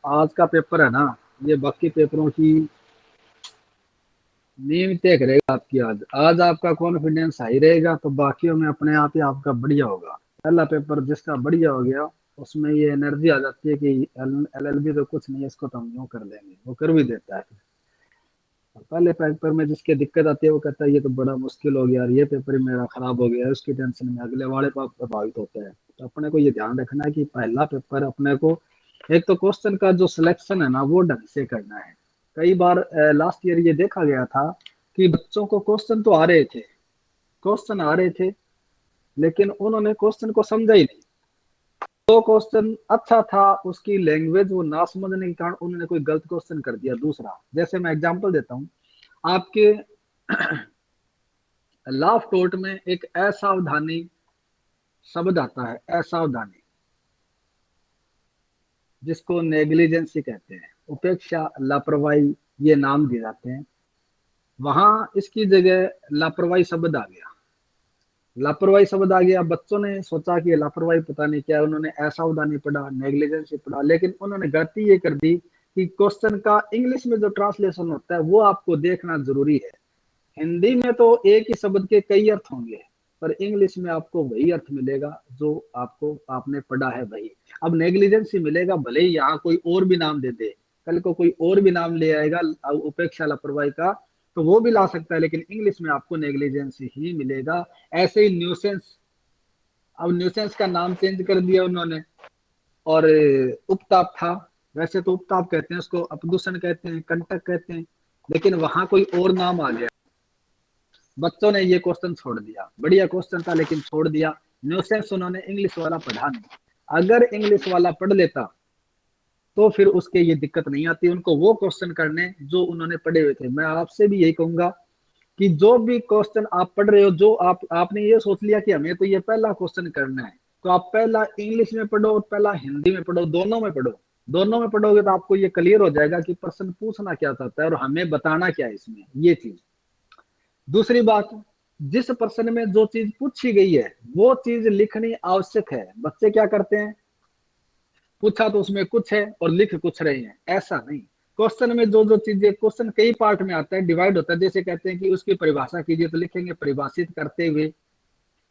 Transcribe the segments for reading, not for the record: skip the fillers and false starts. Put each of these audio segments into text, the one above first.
आज का पेपर है ना, ये बाकी पेपरों की नींव तय करेगा आपकी। आज आज आपका कॉन्फिडेंस हाई रहेगा तो बाकियों में अपने आप ही आपका बढ़िया होगा। पहला पेपर जिसका बढ़िया हो गया उसमें ये एनर्जी आ जाती है कि एलएलबी तो कुछ नहीं है, इसको तो हम यूं कर देंगे, वो कर भी देता है। और पहले पेपर में जिसके दिक्कत आती है वो कहता है ये तो बड़ा मुश्किल हो गया यार, ये पेपर ही मेरा खराब हो गया, उसकी टेंशन में अगले वाले पर प्रभावित होता है। तो अपने को ये ध्यान रखना है कि पहला पेपर अपने को एक तो क्वेश्चन का जो सिलेक्शन है ना वो ढंग से करना है। कई बार लास्ट ईयर ये देखा गया था कि बच्चों को क्वेश्चन तो आ रहे थे, क्वेश्चन आ रहे थे, लेकिन उन्होंने क्वेश्चन को समझा ही नहीं। तो क्वेश्चन अच्छा था, उसकी लैंग्वेज वो ना समझने के कारण उन्होंने कोई गलत क्वेश्चन कर दिया दूसरा। जैसे मैं एग्जांपल देता हूँ आपके लॉ ऑफ कोर्ट में एक असावधानी शब्द आता है, असावधानी, जिसको नेग्लिजेंसी कहते हैं, उपेक्षा, लापरवाही, ये नाम दिए जाते हैं। वहां इसकी जगह लापरवाही शब्द आ गया। लापरवाही शब्द आ गया, बच्चों ने सोचा कि लापरवाही पता नहीं क्या है, उन्होंने असावधानी पढ़ा, नेग्लिजेंसी पढ़ा, लेकिन उन्होंने गलती ये कर दी कि क्वेश्चन का इंग्लिश में जो ट्रांसलेशन होता है वो आपको देखना जरूरी है। हिंदी में तो एक ही शब्द के कई अर्थ होंगे, पर इंग्लिश में आपको वही अर्थ मिलेगा जो आपको आपने पढ़ा है वही। अब नेग्लिजेंसी मिलेगा, भले ही यहाँ कोई और भी नाम दे दे, कल को कोई और भी नाम ले आएगा उपेक्षा लापरवाही का, तो वो भी ला सकता है, लेकिन इंग्लिश में आपको नेग्लिजेंसी ही मिलेगा। ऐसे ही न्यूसेंस, अब न्यूसेंस का नाम चेंज कर दिया उन्होंने, और उपताप था, वैसे तो उपताप कहते हैं उसको, अपदूषण कहते हैं, कंटक कहते हैं, लेकिन वहां कोई और नाम आ गया। बच्चों ने ये क्वेश्चन छोड़ दिया, बढ़िया क्वेश्चन था लेकिन छोड़ दिया। न्यूसेंस उन्होंने इंग्लिश वाला पढ़ा नहीं। अगर इंग्लिश वाला पढ़ लेता तो फिर उसके ये दिक्कत नहीं आती, उनको वो क्वेश्चन करने जो उन्होंने पढ़े हुए थे। मैं आपसे भी यही कहूंगा कि जो भी क्वेश्चन आप पढ़ रहे हो, जो आपने ये सोच लिया कि हमें तो ये पहला क्वेश्चन करना है, तो आप पहला इंग्लिश में पढ़ो और पहला हिंदी में पढ़ो, दोनों में पढ़ो। दोनों में पढ़ोगे तो आपको ये क्लियर हो जाएगा कि प्रश्न पूछना क्या चाहता है और हमें बताना क्या है इसमें, ये चीज। दूसरी बात, जिस प्रश्न में जो चीज पूछी गई है वो चीज लिखनी आवश्यक है। बच्चे क्या करते हैं, पूछा तो उसमें कुछ है और लिख कुछ रहे हैं, ऐसा नहीं। क्वेश्चन में जो जो चीजें, क्वेश्चन कई पार्ट में आता है, डिवाइड होता है। जैसे कहते हैं कि उसकी परिभाषा कीजिए, तो लिखेंगे परिभाषित करते हुए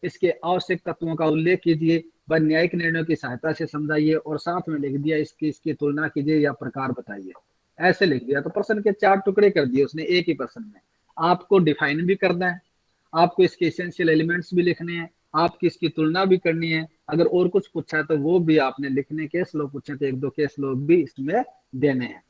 इसके आवश्यक तत्वों का उल्लेख कीजिए, व न्यायिक निर्णयों की सहायता से समझाइए, और साथ में लिख दिया इसकी इसकी तुलना कीजिए या प्रकार बताइए। ऐसे लिख दिया तो प्रश्न के 4 टुकड़े कर दिए उसने एक ही प्रश्न में। आपको डिफाइन भी करना है, आपको इसके एसेंशियल एलिमेंट्स भी लिखने हैं, आपकी इसकी तुलना भी करनी है। अगर और कुछ पूछा है तो वो भी आपने लिखने, केस लो पूछे तो एक दो केस लो भी इसमें देने हैं।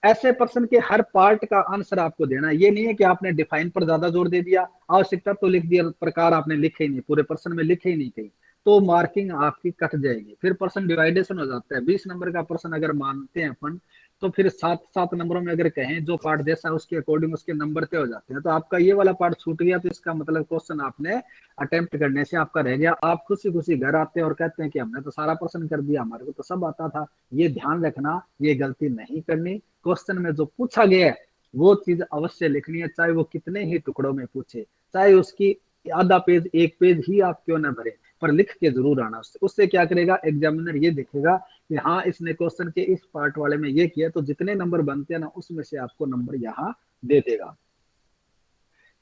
ऐसे प्रश्न के हर पार्ट का आंसर आपको देना है। ये नहीं है कि आपने डिफाइन पर ज्यादा जोर दे दिया, आवश्यकता तो लिख दिया, प्रकार आपने लिखे ही नहीं, पूरे प्रश्न में लिखे ही नहीं कहीं, तो मार्किंग आपकी कट जाएगी। फिर प्रश्न डिवाइडेशन हो जाता है। 20 नंबर का प्रश्न अगर मानते हैं अपन, तो फिर 7 7 नंबरों में अगर कहें जो पार्ट जैसा उसके अकॉर्डिंग उसके नंबर तय हो जाते हैं। तो आपका ये वाला पार्ट छूट गया तो इसका मतलब क्वेश्चन आपने अटेम्प्ट करने से आपका रह गया। आप खुशी खुशी घर आते हैं और कहते हैं कि हमने तो सारा प्रश्न कर दिया, हमारे को तो सब आता था। ये ध्यान रखना, ये गलती नहीं करनी। क्वेश्चन में जो पूछा गया है वो चीज अवश्य लिखनी है, चाहे वो कितने ही टुकड़ों में पूछे, चाहे उसकी आधा पेज एक पेज ही आप क्यों ना भरे, पर लिख के जरूर आना। उससे क्या करेगा, एग्जामिनर ये देखेगा कि हाँ इसने क्वेश्चन के इस पार्ट वाले में ये किया, तो जितने नंबर बनते हैं ना उसमें से आपको नंबर यहाँ दे देगा।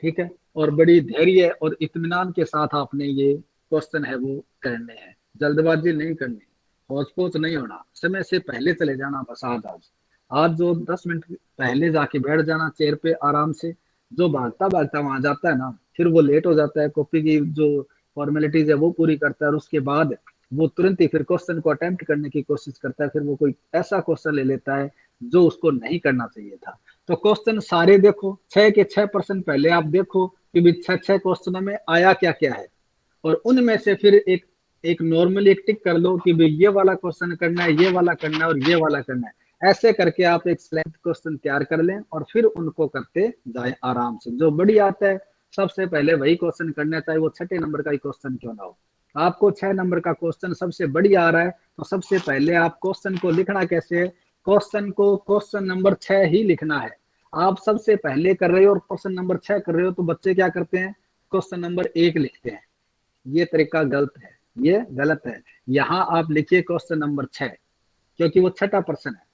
ठीक है, और बड़ी धैर्य और इत्मीनान के साथ आपने ये क्वेश्चन है वो करने हैं, जल्दबाजी नहीं करनी, होच पोच नहीं होना, समय से पहले चले जाना। बस आज आज जो 10 मिनट पहले जाके बैठ जाना चेयर पे आराम से। जो भागता भागता वहां जाता है ना, फिर वो लेट हो जाता है, कॉपी की जो फॉर्मेलिटीज है वो पूरी करता है, और उसके बाद वो तुरंत ही फिर क्वेश्चन को अटेम्प्ट करने की कोशिश करता है। फिर वो कोई ऐसा क्वेश्चन ले लेता है जो उसको नहीं करना चाहिए था। तो क्वेश्चन सारे देखो, 6 के 6% पहले आप देखो कि भी 6 6 क्वेश्चनों में आया क्या क्या है, और उनमें से फिर एक एक नॉर्मली एक टिक कर लो कि भाई ये वाला क्वेश्चन करना है, ये वाला करना है और ये वाला करना है। ऐसे करके आप एक सिलेक्ट क्वेश्चन तैयार कर लें और फिर उनको करते जाए आराम से। जो बढ़िया आता है सबसे पहले वही क्वेश्चन करना, चाहे वो 6 नंबर का ही क्वेश्चन क्यों ना हो। आपको 6 नंबर का क्वेश्चन सबसे बढ़िया आ रहा है, तो सबसे पहले आप क्वेश्चन को लिखना कैसे है, क्वेश्चन को क्वेश्चन नंबर 6 ही लिखना है। आप सबसे पहले कर रहे हो और क्वेश्चन नंबर 6 कर रहे हो, तो बच्चे क्या करते हैं, क्वेश्चन नंबर 1 लिखते हैं। ये तरीका गलत है, ये गलत है। यहाँ आप लिखिए क्वेश्चन नंबर 6, क्योंकि वो छठा प्रश्न है।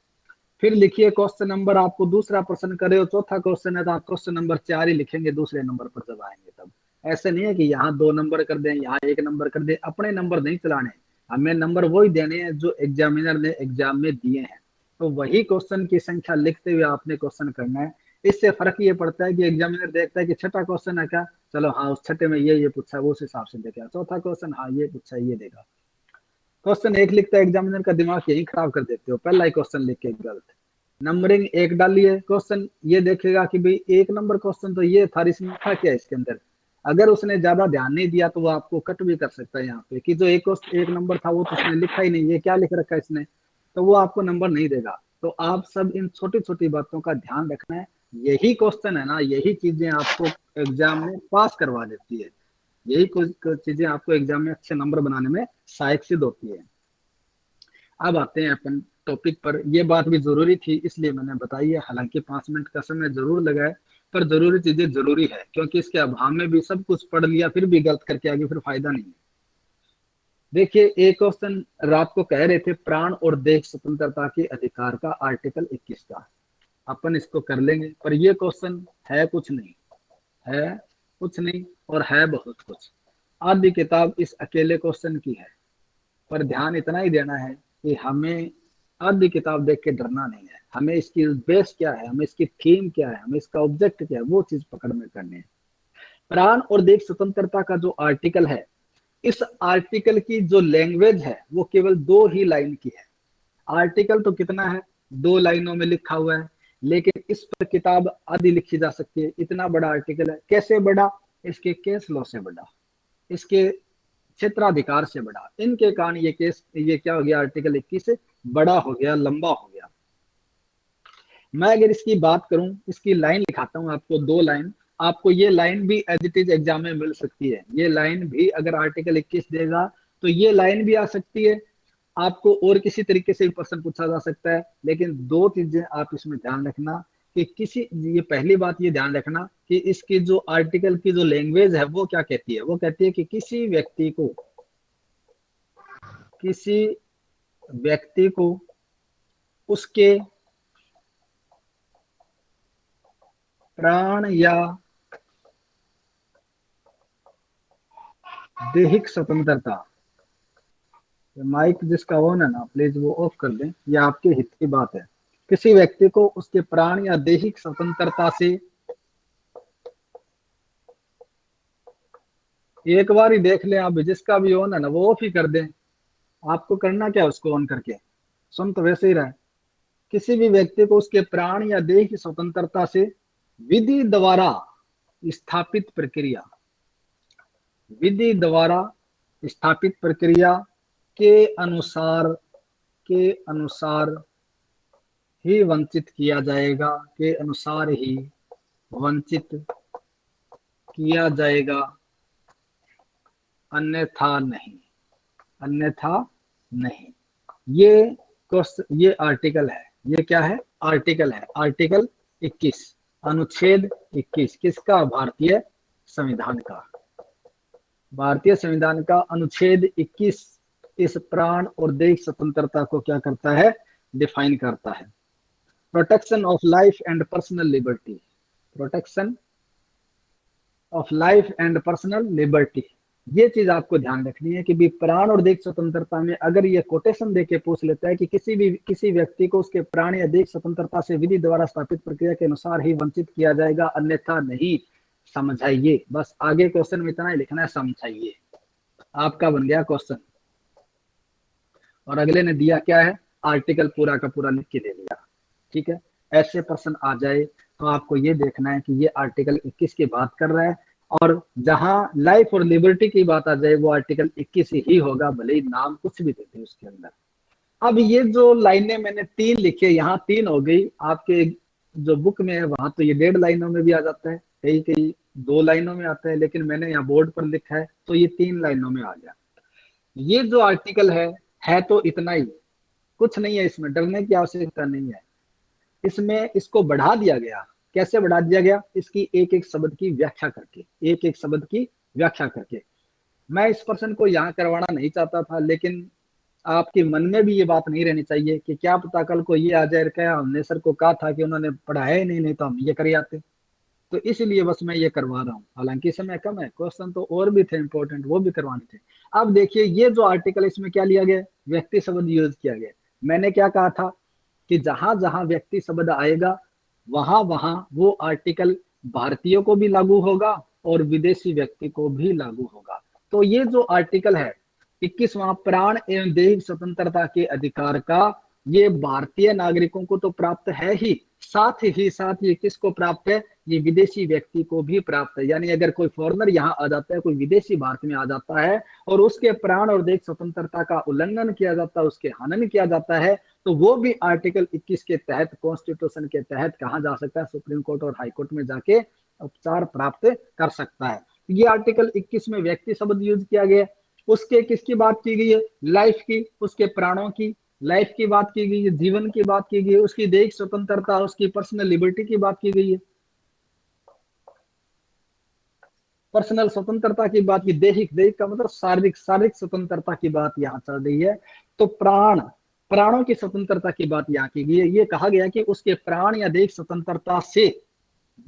फिर लिखिए क्वेश्चन नंबर, आपको दूसरा प्रश्न करे हो, चौथा क्वेश्चन है तो आप क्वेश्चन नंबर 4 ही लिखेंगे दूसरे नंबर पर जब आएंगे तब। ऐसे नहीं है कि यहाँ 2 नंबर कर दें, यहाँ 1 नंबर कर दें, अपने नंबर नहीं चलाने, हमें नंबर वही देने हैं जो एग्जामिनर ने एग्जाम में दिए हैं। तो वही क्वेश्चन की संख्या लिखते हुए आपने क्वेश्चन करना है। इससे फर्क ये पड़ता है कि एग्जामिनर देखता है कि छठा क्वेश्चन है क्या, चलो हाँ उस छठे में ये पूछा है, वो उस हिसाब से देखेगा। चौथा क्वेश्चन हाँ ये पूछा है, ये देगा। क्वेश्चन एक लिखता है, एग्जामिनर का दिमाग यही खराब कर देते हो, पहला ही क्वेश्चन लिख के गलत, नंबरिंग 1 डालिए। क्वेश्चन ये देखेगा कि भाई 1 नंबर क्वेश्चन तो ये था, इसमें लिखा क्या है इसके अंदर। अगर उसने ज्यादा ध्यान नहीं दिया तो वो आपको कट भी कर सकता है यहाँ पे कि जो एक नंबर था वो तो उसने लिखा ही नहीं, ये क्या लिख रखा है इसने, तो वो आपको नंबर नहीं देगा। तो आप सब इन छोटी छोटी बातों का ध्यान रखना है। यही क्वेश्चन है ना, यही चीजें आपको एग्जाम में पास करवा देती है, यही कुछ चीजें आपको एग्जाम में अच्छे नंबर बनाने में सहायक सिद्ध होती है। अब आते हैं अपन टॉपिक पर। ये बात भी जरूरी थी इसलिए मैंने बताई है, हालांकि 5 मिनट का समय जरूर लगा है, पर जरूरी चीजें जरूरी है, क्योंकि इसके अभाव में भी सब कुछ पढ़ लिया फिर भी गलत करके आगे फिर फायदा नहीं है। देखिए एक क्वेश्चन रात को कह रहे थे, प्राण और देह स्वतंत्रता के अधिकार का आर्टिकल 21 का, अपन इसको कर लेंगे, पर ये क्वेश्चन है कुछ नहीं, है कुछ नहीं और है बहुत कुछ। आधी किताब इस अकेले क्वेश्चन की है, पर ध्यान इतना ही देना है कि हमें आधी किताब देख के डरना नहीं है, हमें इसकी बेस क्या है, हमें इसकी थीम क्या है, हमें इसका ऑब्जेक्ट क्या है, वो चीज पकड़ में करनी है। प्राण और देश स्वतंत्रता का जो आर्टिकल है, इस आर्टिकल की जो लैंग्वेज है वो केवल 2 ही लाइन की है। आर्टिकल तो कितना है, 2 लाइनों में लिखा हुआ है, लेकिन इस पर किताब आधी लिखी जा सकती है, इतना बड़ा आर्टिकल है। कैसे बड़ा, इसके केस लॉ से बड़ा, इसके क्षेत्राधिकार से बड़ा, इनके कारण ये केस, ये क्या हो गया, आर्टिकल 21 से बड़ा हो गया, लंबा हो गया। मैं अगर इसकी बात करूं, इसकी लाइन लिखाता हूं आपको, 2 लाइन, आपको ये लाइन भी एज इट इज एग्जाम में मिल सकती है। ये लाइन भी अगर आर्टिकल 21 देगा तो ये लाइन भी आ सकती है, आपको और किसी तरीके से भी प्रश्न पूछा जा सकता है। लेकिन 2 चीजें आप इसमें ध्यान रखना कि किसी, ये पहली बात ये ध्यान रखना कि इसकी जो आर्टिकल की जो लैंग्वेज है वो क्या कहती है, वो कहती है कि किसी व्यक्ति को उसके प्राण या दैहिक स्वतंत्रता, माइक जिसका ऑन है ना प्लीज वो ऑफ कर दें, यह आपके हित की बात है। किसी व्यक्ति को उसके प्राण या दैहिक स्वतंत्रता से, एक बार ही देख लें आप, जिसका भी ऑन है ना वो ऑफ ही कर दें, आपको करना क्या है उसको ऑन करके, सुन तो वैसे ही रहा है। किसी भी व्यक्ति को उसके प्राण या देह की स्वतंत्रता से विधि द्वारा स्थापित प्रक्रिया, विधि द्वारा स्थापित प्रक्रिया के अनुसार, के अनुसार ही वंचित किया जाएगा, के अनुसार ही वंचित किया जाएगा, अन्यथा नहीं, अन्यथा नहीं। ये आर्टिकल है, ये क्या है, आर्टिकल है, आर्टिकल 21, अनुच्छेद 21 किसका, भारतीय संविधान का। भारतीय संविधान का अनुच्छेद 21 इस प्राण और देह स्वतंत्रता को क्या करता है, डिफाइन करता है। Protection of life and personal liberty, protection of life and personal liberty, ये चीज आपको ध्यान रखनी है कि भी प्राण और देह स्वतंत्रता में अगर ये कोटेशन देके पूछ लेता है कि किसी व्यक्ति को उसके प्राण या देह स्वतंत्रता से विधि द्वारा स्थापित प्रक्रिया के अनुसार ही वंचित किया जाएगा, अन्यथा नहीं, समझाइए। बस आगे क्वेश्चन में इतना ही लिखना है, समझाइए, आपका बन गया क्वेश्चन। और अगले ने दिया क्या है, आर्टिकल पूरा का पूरा लिख के दे दिया, ठीक है। ऐसे प्रश्न आ जाए तो आपको ये देखना है कि ये आर्टिकल 21 की बात कर रहा है, और जहां लाइफ और लिबर्टी की बात आ जाए वो आर्टिकल 21 ही होगा, भले ही नाम कुछ भी देते उसके अंदर। अब ये जो लाइनें मैंने 3 लिखे, यहाँ 3 हो गई, आपके जो बुक में है वहां तो ये 1.5 लाइनों में भी आ जाता है, कई कई 2 लाइनों में आता है, लेकिन मैंने यहाँ बोर्ड पर लिखा है तो ये 3 लाइनों में आ गया। ये जो आर्टिकल है तो इतना ही, कुछ नहीं है इसमें, डरने की आवश्यकता नहीं है। इसमें इसको बढ़ा दिया गया, कैसे बढ़ा दिया गया, इसकी एक एक शब्द की व्याख्या करके, एक एक शब्द की व्याख्या करके। मैं इस प्रश्न को यहाँ करवाना नहीं चाहता था, लेकिन आपके मन में भी ये बात नहीं रहनी चाहिए कि क्या पता कल को ये आ जाए, क्या हमने सर को कहा था कि उन्होंने पढ़ाया ही नहीं, नहीं तो हम ये कर आते। तो इसलिए बस मैं ये करवा रहा हूँ, हालांकि समय कम है, क्वेश्चन तो और भी थे इंपॉर्टेंट, वो भी करवाने थे। अब देखिए ये जो आर्टिकल, इसमें क्या लिया गया, व्यक्ति शब्द यूज किया गया। मैंने क्या कहा था कि जहां जहां व्यक्ति शब्द आएगा वहां वहां वो आर्टिकल भारतीयों को भी लागू होगा और विदेशी व्यक्ति को भी लागू होगा। तो ये जो आर्टिकल है 21वां, प्राण एवं दैहिक स्वतंत्रता के अधिकार का, ये भारतीय नागरिकों को तो प्राप्त है ही, साथ ये किसको प्राप्त है, ये विदेशी व्यक्ति को भी प्राप्त है। यानी अगर कोई फॉरेनर यहाँ आ जाता है, कोई विदेशी भारत में आ जाता है और उसके प्राण और दैहिक स्वतंत्रता का उल्लंघन किया जाता है, उसके हनन किया जाता है, तो वो भी आर्टिकल 21 के तहत, कॉन्स्टिट्यूशन के तहत कहा जा सकता है, सुप्रीम कोर्ट और हाई कोर्ट में जाके उपचार प्राप्त कर सकता है। ये आर्टिकल 21 में व्यक्ति शब्द यूज किया गया। उसके किसकी बात की गई है, लाइफ की, उसके प्राणों की, लाइफ की बात की गई है, जीवन की बात की गई है, उसकी दैहिक स्वतंत्रता, उसकी पर्सनल लिबर्टी की बात की गई है, पर्सनल स्वतंत्रता की बात की, दैहिक, दैहिक का मतलब शारीरिक, शारीरिक स्वतंत्रता की बात यहाँ चल रही है। तो प्राणों की स्वतंत्रता की बात यहाँ की गई है। ये कहा गया कि उसके प्राण या दैहिक स्वतंत्रता से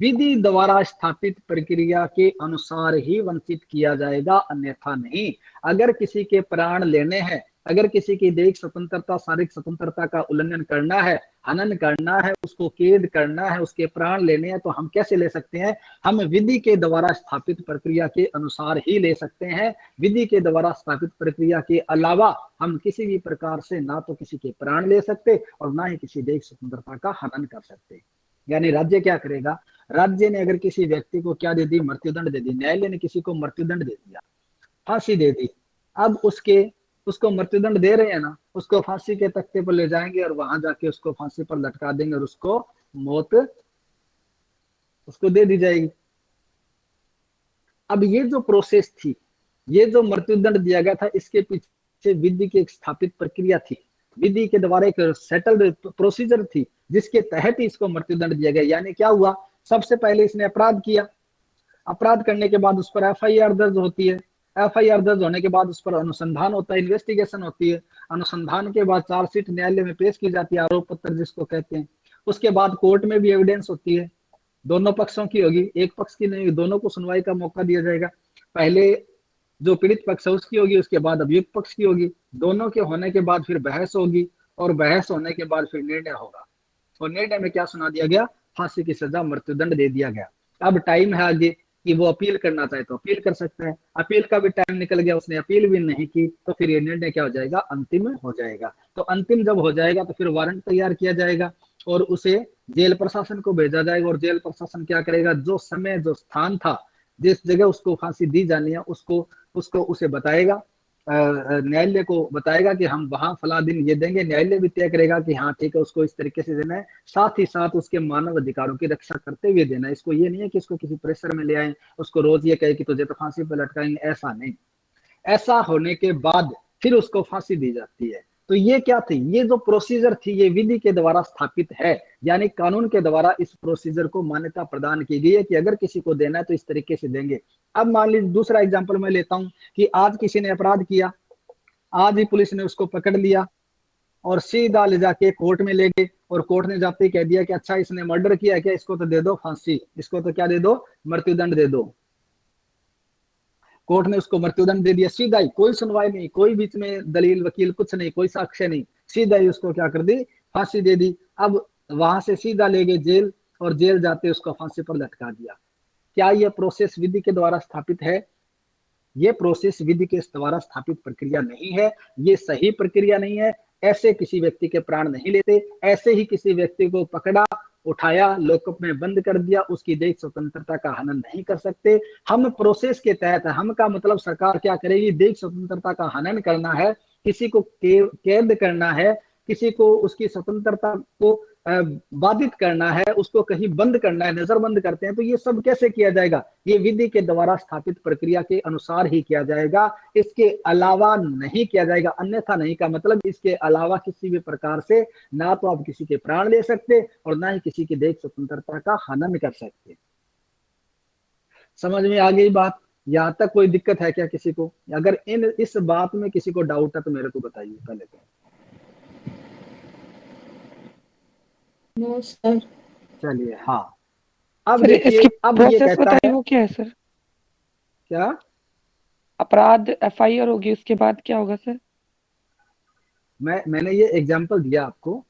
विधि द्वारा स्थापित प्रक्रिया के अनुसार ही वंचित किया जाएगा, अन्यथा नहीं। अगर किसी के प्राण लेने हैं, अगर किसी की दैहिक स्वतंत्रता, शारीरिक स्वतंत्रता का उल्लंघन करना है, हनन करना है, उसको कैद करना है, उसके प्राण लेने हैं, तो हम कैसे ले सकते हैं, हम विधि के द्वारा स्थापित प्रक्रिया के अनुसार ही ले सकते हैं। विधि के द्वारा स्थापित प्रक्रिया के अलावा हम किसी भी प्रकार से ना तो किसी के प्राण ले सकते और ना ही किसी दैहिक स्वतंत्रता का हनन कर सकते। यानी राज्य क्या करेगा, राज्य ने अगर किसी व्यक्ति को क्या दे दी, मृत्युदंड दे दी, न्यायालय ने किसी को मृत्युदंड दे दिया, फांसी दे दी। अब उसको मृत्युदंड दे रहे हैं ना, उसको फांसी के तख्ते पर ले जाएंगे और वहां जाके उसको फांसी पर लटका देंगे और उसको मौत उसको दे दी जाएगी। अब ये जो प्रोसेस थी, ये जो मृत्युदंड दिया गया था, इसके पीछे विधि की एक स्थापित प्रक्रिया थी, विधि के द्वारा एक सेटल्ड प्रोसीजर थी जिसके तहत ही इसको मृत्युदंड दिया गया। यानी क्या हुआ, सबसे पहले इसने अपराध किया, अपराध करने के बाद उस पर एफआईआर दर्ज होती है, एफआईआर दर्ज होने के बाद उस पर अनुसंधान होता है, इन्वेस्टिगेशन होती है, अनुसंधान के बाद चार्जशीट न्यायालय में पेश की जाती है, आरोप पत्र जिसको कहते हैं। उसके बाद कोर्ट में भी एविडेंस होती है, दोनों पक्षों की होगी, एक पक्ष की नहीं, दोनों को सुनवाई का मौका दिया जाएगा। पहले जो पीड़ित पक्ष है उसकी होगी, उसके बाद अभियुक्त पक्ष की होगी, दोनों के होने के बाद फिर बहस होगी और बहस होने के बाद फिर निर्णय होगा। और निर्णय में क्या सुना दिया गया, फांसी की सजा, मृत्युदंड दे दिया गया। अब टाइम है आगे कि वो अपील करना चाहे तो अपील कर सकते हैं, अपील का भी टाइम निकल गया, उसने अपील भी नहीं की, तो फिर ये निर्णय क्या हो जाएगा, अंतिम हो जाएगा। तो अंतिम जब हो जाएगा तो फिर वारंट तैयार किया जाएगा और उसे जेल प्रशासन को भेजा जाएगा। और जेल प्रशासन क्या करेगा, जो समय, जो स्थान था, जिस जगह उसको फांसी दी जानी है, उसको उसे बताएगा, न्यायालय को बताएगा कि हम वहां फला दिन ये देंगे। न्यायालय भी तय करेगा कि हाँ ठीक है, उसको इस तरीके से देना है, साथ ही साथ उसके मानव अधिकारों की रक्षा करते हुए देना है। इसको ये नहीं है कि इसको किसी प्रेशर में ले आए, उसको रोज ये कहे कि तुझे तो फांसी पर लटकाएंगे, ऐसा नहीं। ऐसा होने के बाद फिर उसको फांसी दी जाती है। तो ये क्या थी, ये जो प्रोसीजर थी, ये विधि के द्वारा स्थापित है, यानी कानून के द्वारा इस प्रोसीजर को मान्यता प्रदान की गई है कि अगर किसी को देना है तो इस तरीके से देंगे। अब मान लीजिए दूसरा एग्जांपल मैं लेता हूं कि आज किसी ने अपराध किया, आज ही पुलिस ने उसको पकड़ लिया और सीधा ले जाके कोर्ट में ले गए और कोर्ट ने जाते ही कह दिया कि अच्छा इसने मर्डर किया है क्या, इसको तो दे दो फांसी, इसको तो क्या दे दो, मृत्युदंड दे दो। कोर्ट ने उसको मृत्युदंड दे दिया, सीधा ही, कोई सुनवाई नहीं, कोई बीच में दलील वकील कुछ नहीं, कोई साक्ष्य नहीं, सीधा ही उसको क्या कर दी, फांसी दे दी। अब वहां से सीधा ले गए जेल और जेल जाते उसको फांसी पर लटका दिया। क्या यह प्रोसेस विधि के द्वारा स्थापित है? ये प्रोसेस विधि के द्वारा स्थापित प्रक्रिया नहीं है, ये सही प्रक्रिया नहीं है। ऐसे किसी व्यक्ति के प्राण नहीं लेते, ऐसे ही किसी व्यक्ति को पकड़ा, उठाया, लॉकअप में बंद कर दिया, उसकी दैहिक स्वतंत्रता का हनन नहीं कर सकते। हम प्रोसेस के तहत, हम का मतलब सरकार क्या करेगी, दैहिक स्वतंत्रता का हनन करना है, किसी को कैद करना है, किसी को उसकी स्वतंत्रता को बाधित करना है, उसको कहीं बंद करना है, नजरबंद करते हैं, तो ये सब कैसे किया जाएगा, ये विधि के द्वारा स्थापित प्रक्रिया के अनुसार ही किया जाएगा, इसके अलावा नहीं किया जाएगा। अन्यथा नहीं का मतलब इसके अलावा किसी भी प्रकार से ना तो आप किसी के प्राण ले सकते और ना ही किसी की दैहिक स्वतंत्रता का हनन कर सकते। समझ में आ गई बात? यहाँ तक कोई दिक्कत है क्या किसी को? अगर इस बात में किसी को डाउट है तो मेरे को बताइए पहले तो। No sir. चलिए, हाँ। अब सर देखिए, इसकी अब ये प्रोसेस कहता बताइए है वो क्या है सर? क्या? अपराध एफआईआर होगी, उसके बाद क्या होगा सर? मैंने ये एग्जांपल दिया आपको,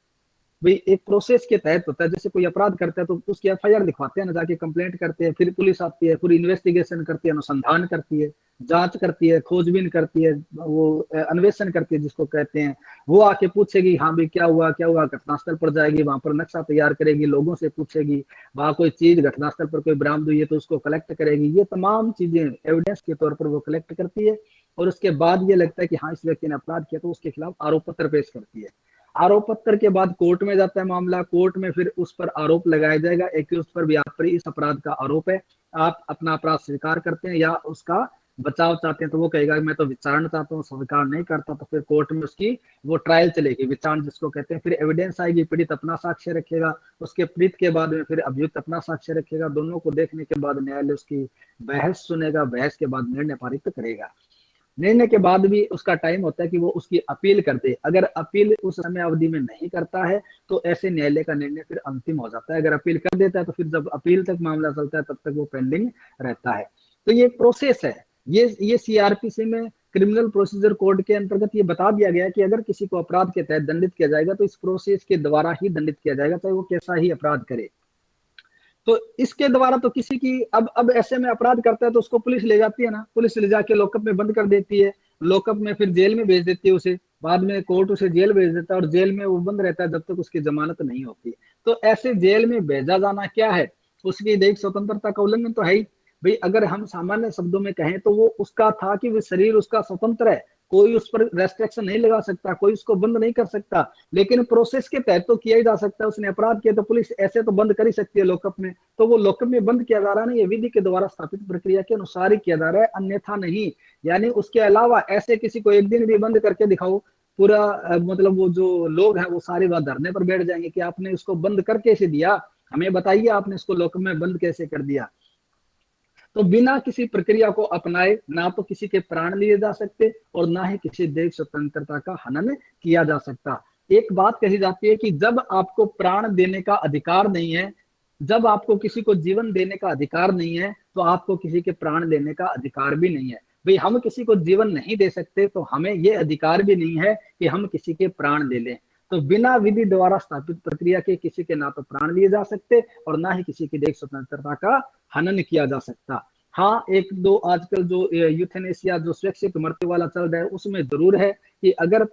भाई एक प्रोसेस के तहत होता है। जैसे कोई अपराध करता है तो उसकी एफआईआर दिखवाते हैं ना, जाके कंप्लेंट करते हैं, फिर पुलिस आती है, पूरी इन्वेस्टिगेशन करती है, अनुसंधान करती है, जांच करती है, खोजबीन करती है, वो अन्वेषण करती है जिसको कहते हैं। वो आके पूछेगी हाँ भाई क्या हुआ क्या हुआ, घटनास्थल पर जाएगी, वहां पर नक्शा तैयार करेगी, लोगों से पूछेगी, वहां कोई चीज घटनास्थल पर कोई बरामद हुई है तो उसको कलेक्ट करेगी। ये तमाम चीजें एविडेंस के तौर पर वो कलेक्ट करती है, और उसके बाद ये लगता है कि हाँ इस व्यक्ति ने अपराध किया तो उसके खिलाफ आरोप पत्र पेश करती है। आरोप पत्र के बाद कोर्ट में जाता है मामला, कोर्ट में फिर उस पर आरोप लगाया जाएगा, एक्यूज पर भी आप पर इस अपराध का आरोप है, आप अपना अपराध स्वीकार करते हैं या उसका बचाव चाहते हैं, तो वो कहेगा मैं तो विचारण चाहता हूँ, स्वीकार नहीं करता, तो फिर कोर्ट में उसकी वो ट्रायल चलेगी, विचारण जिसको कहते हैं। फिर एविडेंस आएगी, पीड़ित अपना साक्ष्य रखेगा, उसके पीड़ित के बाद में फिर अभियुक्त अपना साक्ष्य रखेगा, दोनों को देखने के बाद न्यायालय उसकी बहस सुनेगा, बहस के बाद निर्णय पारित करेगा। निर्णय के बाद भी उसका टाइम होता है कि वो उसकी अपील कर दे। अगर अपील उस समय अवधि में नहीं करता है तो ऐसे न्यायालय का निर्णय फिर अंतिम हो जाता है। अगर अपील कर देता है तो फिर जब अपील तक मामला चलता है तब तक वो पेंडिंग रहता है। तो ये प्रोसेस है। ये सीआरपीसी में क्रिमिनल प्रोसीजर कोड के अंतर्गत ये बता दिया गया है कि अगर किसी को अपराध के तहत दंडित किया जाएगा तो इस प्रोसेस के द्वारा ही दंडित किया जाएगा, चाहे वो कैसा ही अपराध करे। तो इसके द्वारा तो किसी की अब ऐसे में अपराध करता है तो उसको पुलिस ले जाती है ना, पुलिस ले जाके लॉकअप में बंद कर देती है, लॉकअप में फिर जेल में भेज देती है उसे, बाद में कोर्ट उसे जेल भेज देता है और जेल में वो बंद रहता है जब तक उसकी जमानत नहीं होती। तो ऐसे जेल में भेजा जाना क्या है, उसकी दैहिक स्वतंत्रता का उल्लंघन तो है ही। भाई अगर हम सामान्य शब्दों में कहें तो वो उसका था कि वो शरीर उसका स्वतंत्र है, कोई उस पर रेस्ट्रिक्शन नहीं लगा सकता, कोई उसको बंद नहीं कर सकता, लेकिन प्रोसेस के तहत तो किया ही जा सकता है। उसने अपराध किया तो पुलिस ऐसे तो बंद कर ही सकती है लॉकअप में, तो वो लॉकअप में बंद किया जा रहा नहीं, ये विधि के द्वारा स्थापित प्रक्रिया के अनुसार ही किया जा रहा है, अन्यथा नहीं। यानी उसके अलावा ऐसे किसी को एक दिन भी बंद करके दिखाओ, पूरा मतलब वो जो लोग हैं वो सारी बात धरने पर बैठ जाएंगे कि आपने उसको बंद कर कैसे दिया, हमें बताइए आपने इसको लॉकअप में बंद कैसे कर दिया। तो बिना किसी प्रक्रिया को अपनाए ना तो किसी के प्राण लिए जा सकते और ना ही किसी देश स्वतंत्रता का हनन किया जा सकता। एक बात कही जाती है कि जब आपको प्राण देने का अधिकार नहीं है, जब आपको किसी को जीवन देने का अधिकार नहीं है तो आपको किसी के प्राण लेने का अधिकार भी नहीं है। भाई हम किसी को जीवन नहीं दे सकते तो हमें यह अधिकार भी नहीं है कि हम किसी के प्राण ले लें। तो बिना विधि द्वारा स्थापित प्रक्रिया के किसी के ना तो प्राण लिए जा सकते और ना ही किसी की देश स्वतंत्रता का हनन किया जा सकता। हाँ एक दो आजकल जो यूथेनेसिया जो स्वैच्छिक मृत्यु वाला चल रहा है उसमें जरूर है कि अगर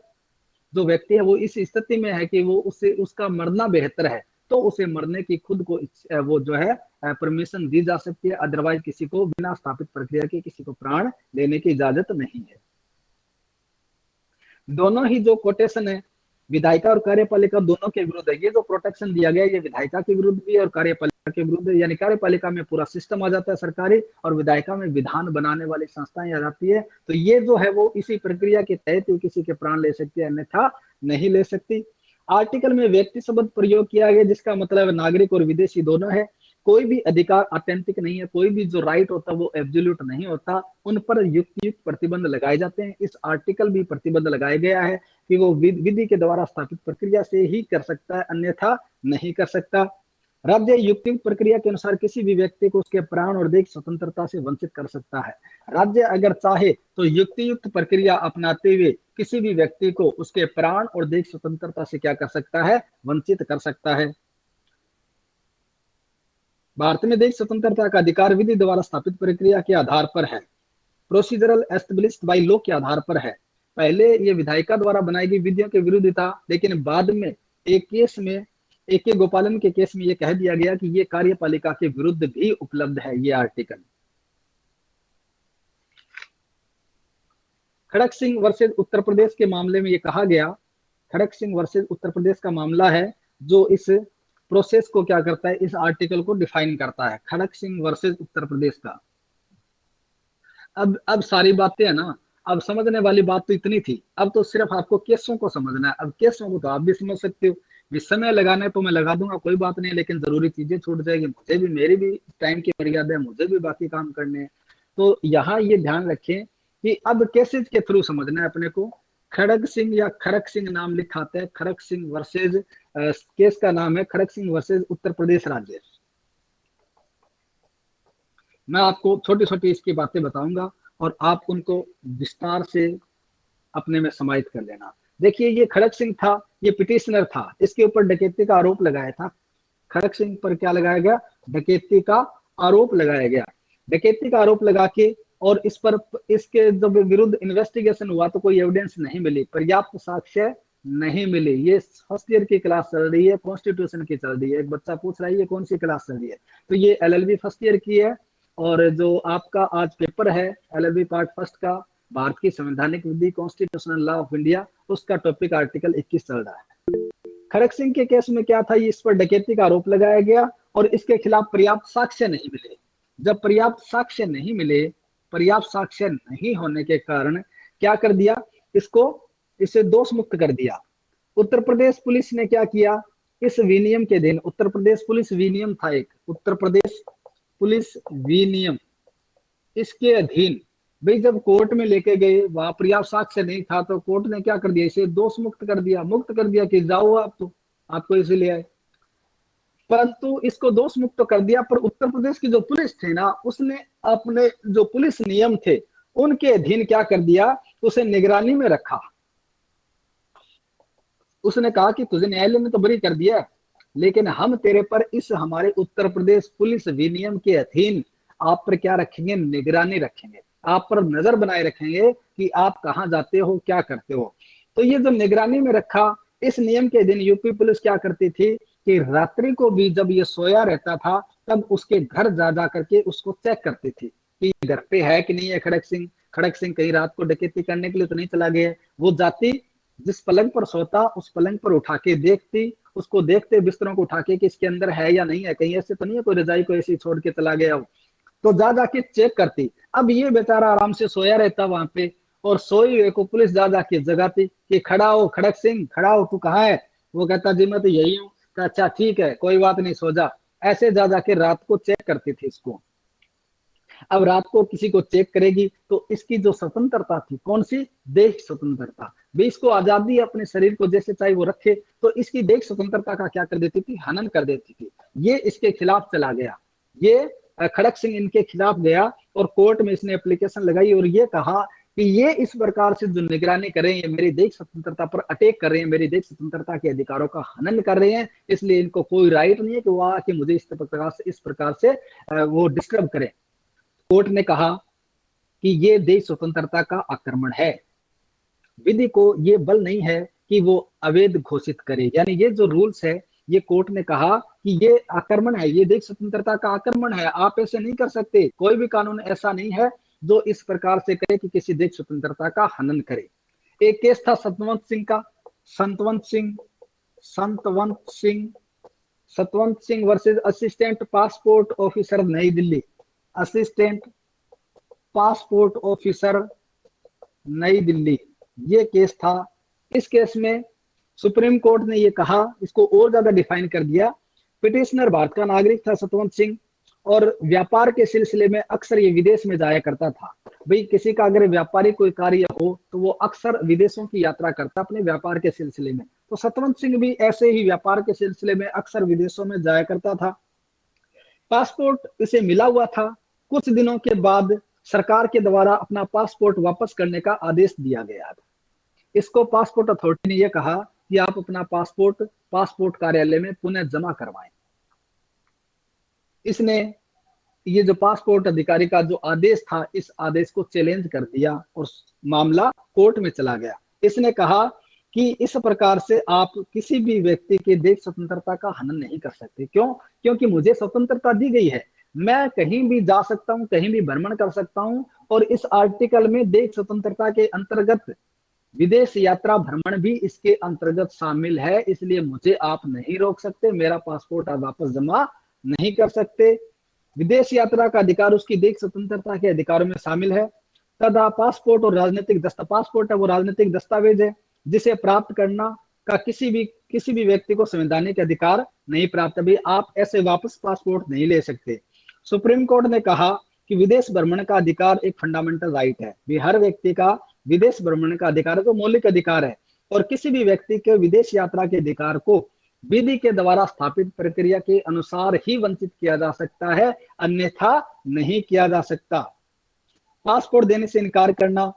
जो व्यक्ति है वो इस स्थिति में है कि वो उससे उसका मरना बेहतर है तो उसे मरने की खुद को वो जो है परमिशन दी जा सकती है, अदरवाइज किसी को बिना स्थापित प्रक्रिया के किसी को प्राण लेने की इजाजत नहीं है। दोनों ही जो कोटेशन है विधायिका और कार्यपालिका दोनों के विरुद्ध है। ये जो प्रोटेक्शन दिया गया है ये विधायिका के विरुद्ध भी है और कार्यपालिका के विरुद्ध है। यानी कार्यपालिका में पूरा सिस्टम आ जाता है सरकारी और विधायिका में विधान बनाने वाली संस्थाएं आ जाती है। तो ये जो है वो इसी प्रक्रिया के तहत ही किसी के प्राण ले सकती है, अन्यथा नहीं ले सकती। आर्टिकल में व्यक्ति शब्द प्रयोग किया गया जिसका मतलब नागरिक और विदेशी दोनों है। कोई भी अधिकार ऑथेंटिक नहीं है, कोई भी जो राइट होता है वो एब्सोल्यूट नहीं होता, उन पर युक्त युक्त प्रतिबंध लगाए जाते हैं। इस आर्टिकल भी प्रतिबंध लगाया गया है कि वो विधि के द्वारा स्थापित प्रक्रिया से ही कर सकता है, अन्यथा नहीं कर सकता। राज्य युक्तियुक्त प्रक्रिया के अनुसार किसी भी व्यक्ति को उसके प्राण और देह स्वतंत्रता से वंचित कर सकता है। राज्य अगर चाहे तो युक्तियुक्त प्रक्रिया अपनाते हुए किसी भी व्यक्ति को उसके प्राण और देह स्वतंत्रता से क्या कर सकता है, वंचित कर सकता है। भारत में देश स्वतंत्रता का अधिकार विधि द्वारा स्थापित प्रक्रिया के आधार पर है, प्रोसीजरल एस्टेब्लिश्ड बाय लॉ के आधार पर है। पहले ये विधायिका द्वारा बनाई गई विधियों के विरुद्ध था, लेकिन बाद में एक केस में ए के गोपालन के केस में ये कह दिया गया कि ये कार्यपालिका के विरुद्ध भी उपलब्ध है ये आर्टिकल। खड़क सिंह वर्सेज उत्तर प्रदेश के मामले में ये कहा गया, खड़क सिंह वर्सेज उत्तर प्रदेश का मामला है जो इस प्रोसेस को क्या करता है, इस आर्टिकल को डिफाइन करता है, खड़क सिंह वर्सेज उत्तर प्रदेश का। अब सारी बातें है ना, अब समझने वाली बात तो इतनी थी, अब तो सिर्फ आपको केसों को समझना है। अब केसों को तो आप भी समझ सकते हो, जिस समय लगाना है तो मैं लगा दूंगा, कोई बात नहीं, लेकिन जरूरी चीजें छूट जाएगी, मुझे भी, मेरी भी टाइम की मर्यादा है, मुझे भी बाकी काम करने हैं। तो यहाँ ये ध्यान रखें कि अब कैसे के थ्रू समझना है अपने को। खड़ग सिंह या खड़क सिंह नाम लिखा आता है, खड़ग सिंह वर्सेज, केस का नाम है खड़ग सिंह वर्सेज उत्तर प्रदेश राज्य। मैं आपको छोटी छोटी इसकी बातें बताऊंगा और आप उनको विस्तार से अपने में समाहित कर लेना। देखिए, ये खड़ग सिंह था, ये पिटिशनर था, इसके ऊपर डकैती का आरोप लगाया था। खड़ग सिंह पर क्या लगाया गया? डकैती का आरोप लगाया गया। डकैती का आरोप लगा के और इस पर, इसके जब विरुद्ध इन्वेस्टिगेशन हुआ तो कोई एविडेंस नहीं मिली, पर्याप्त साक्ष्य नहीं मिली। ये फर्स्ट ईयर की क्लास चल रही है, कॉन्स्टिट्यूशन की चल रही है। एक बच्चा पूछ रहा है ये कौन सी क्लास चल रही है, तो ये एलएलबी फर्स्ट ईयर की है। और जो आपका आज पेपर है एलएलबी पार्ट फर्स्ट का, भारत की संवैधानिक विधि, कॉन्स्टिट्यूशनल लॉ ऑफ इंडिया, उसका टॉपिक आर्टिकल 21 चल रहा है। खड़ग सिंह के केस में क्या था, इस पर डकैती का आरोप लगाया गया और इसके खिलाफ पर्याप्त साक्ष्य नहीं मिले। जब पर्याप्त साक्ष्य नहीं मिले, पर्याप्त साक्ष्य नहीं होने के कारण क्या कर दिया, इसे दोष मुक्त कर दिया। उत्तर प्रदेश पुलिस ने क्या किया, इस विनियम के दिन, उत्तर प्रदेश पुलिस विनियम था एक, उत्तर प्रदेश पुलिस विनियम, इसके अधीन भाई जब कोर्ट में लेके गए, वहां पर्याप्त साक्ष्य नहीं था, तो कोर्ट ने क्या कर दिया, इसे दोष मुक्त कर दिया, कि जाओ आप, तो आपको इसे ले आए। परंतु इसको दोष मुक्त कर दिया, पर उत्तर प्रदेश की जो पुलिस थी ना, उसने अपने जो पुलिस नियम थे उनके अधीन क्या कर दिया, उसे निगरानी में रखा। उसने कहा कि तुझे न्यायालय ने तो बरी कर दिया, लेकिन हम तेरे पर इस हमारे उत्तर प्रदेश पुलिस विनियम के अधीन आप पर क्या रखेंगे, निगरानी रखेंगे, आप पर नजर बनाए रखेंगे कि आप कहाँ जाते हो, क्या करते हो। तो ये जो निगरानी में रखा, इस नियम के दिन यूपी पुलिस क्या करती थी कि रात्रि को भी जब ये सोया रहता था, तब उसके घर जा करके उसको चेक करती थी कि घर पे है कि नहीं है खड़ग सिंह, कहीं रात को डकैती करने के लिए तो नहीं चला गया। वो जाती, जिस पलंग पर सोता उस पलंग पर उठा के देखती, उसको देखते बिस्तरों को उठा के कि इसके अंदर है या नहीं है, कहीं ऐसे तो नहीं है कोई रजाई को ऐसे छोड़ के चला गया हो, तो जा जाके चेक करती। अब ये बेचारा आराम से सोया रहता वहां पे, और सोए हुए को पुलिस जा जाके जगाती कि खड़ा हो खड़ग सिंह, खड़ा हो, तू कहाँ है? वो कहता जी मैं तो यही हूँ। अच्छा ठीक है, कोई बात नहीं, सो जा। ऐसे जा जाके रात को चेक करती थी इसको। अब रात को किसी को चेक करेगी तो इसकी जो स्वतंत्रता थी, कौन सी, देश स्वतंत्रता, भी इसको आजादी अपने शरीर को जैसे चाहे वो रखे, तो इसकी देश स्वतंत्रता का क्या कर देती थी, हनन कर देती थी। ये इसके खिलाफ चला गया, ये खड़ग सिंह इनके खिलाफ गया और कोर्ट में इसने एप्लीकेशन लगाई और ये कहा कि ये इस प्रकार से जो निगरानी कर रहे हैं, ये मेरी देश स्वतंत्रता पर अटैक कर रहे हैं, मेरी देश स्वतंत्रता के अधिकारों का हनन कर रहे हैं, इसलिए इनको कोई राइट नहीं है कि वो आके मुझे इस प्रकार से वो डिस्टर्ब करें। कोर्ट ने कहा कि ये देश स्वतंत्रता का आक्रमण है, विधि को ये बल नहीं है कि वो अवैध घोषित करे, यानी ये जो रूल्स है, ये कोर्ट ने कहा कि ये आक्रमण है, ये देश स्वतंत्रता का आक्रमण है, आप ऐसे नहीं कर सकते, कोई भी कानून ऐसा नहीं है जो इस प्रकार से करे कि किसी देश स्वतंत्रता का हनन करे। एक केस था Satwant Singh versus assistant passport officer नई दिल्ली, असिस्टेंट पासपोर्ट ऑफिसर नई दिल्ली, ये केस था। इस केस में सुप्रीम कोर्ट ने ये कहा, इसको और ज्यादा डिफाइन कर दिया। पिटिशनर भारत का नागरिक था सतवंत सिंह, और व्यापार के सिलसिले में अक्सर ये विदेश में जाया करता था। भाई किसी का अगर व्यापारिक कोई कार्य हो तो वो अक्सर विदेशों की यात्रा करता अपने व्यापार के सिलसिले में, तो सतवंत सिंह भी ऐसे ही व्यापार के सिलसिले में अक्सर विदेशों में जाया करता था। पासपोर्ट इसे मिला हुआ था। कुछ दिनों के बाद सरकार के द्वारा अपना पासपोर्ट वापस करने का आदेश दिया गया था। इसको पासपोर्ट अथॉरिटी ने यह कहा कि आप अपना पासपोर्ट कार्यालय में पुनः जमा करवाएं। इसने ये जो पासपोर्ट अधिकारी का जो आदेश था, इस आदेश को चैलेंज कर दिया और मामला कोर्ट में चला गया। इसने कहा कि इस प्रकार से आप किसी भी व्यक्ति के देश स्वतंत्रता का हनन नहीं कर सकते। क्यों? क्योंकि मुझे स्वतंत्रता दी गई है, मैं कहीं भी जा सकता हूं, कहीं भी भ्रमण कर सकता हूं, और इस आर्टिकल में देश स्वतंत्रता के अंतर्गत विदेश यात्रा भ्रमण भी इसके अंतर्गत शामिल है, इसलिए मुझे आप नहीं रोक सकते, मेरा पासपोर्ट आप वापस जमा नहीं कर सकते। विदेश यात्रा का अधिकार उसकी देश स्वतंत्रता के अधिकारों में शामिल है। तथा पासपोर्ट और राजनीतिक पासपोर्ट है वो राजनीतिक दस्तावेज है जिसे प्राप्त करना का किसी भी व्यक्ति को संवैधानिक अधिकार नहीं प्राप्त, भी आप ऐसे वापस पासपोर्ट नहीं ले सकते। सुप्रीम कोर्ट ने कहा कि विदेश भ्रमण का अधिकार एक फंडामेंटल राइट है, भी हर व्यक्ति का विदेश भ्रमण का अधिकार है, तो मौलिक अधिकार है, और किसी भी व्यक्ति के विदेश यात्रा के अधिकार को विधि के द्वारा स्थापित प्रक्रिया के अनुसार ही वंचित किया जा सकता है, अन्यथा नहीं किया जा सकता। पासपोर्ट देने से इनकार करना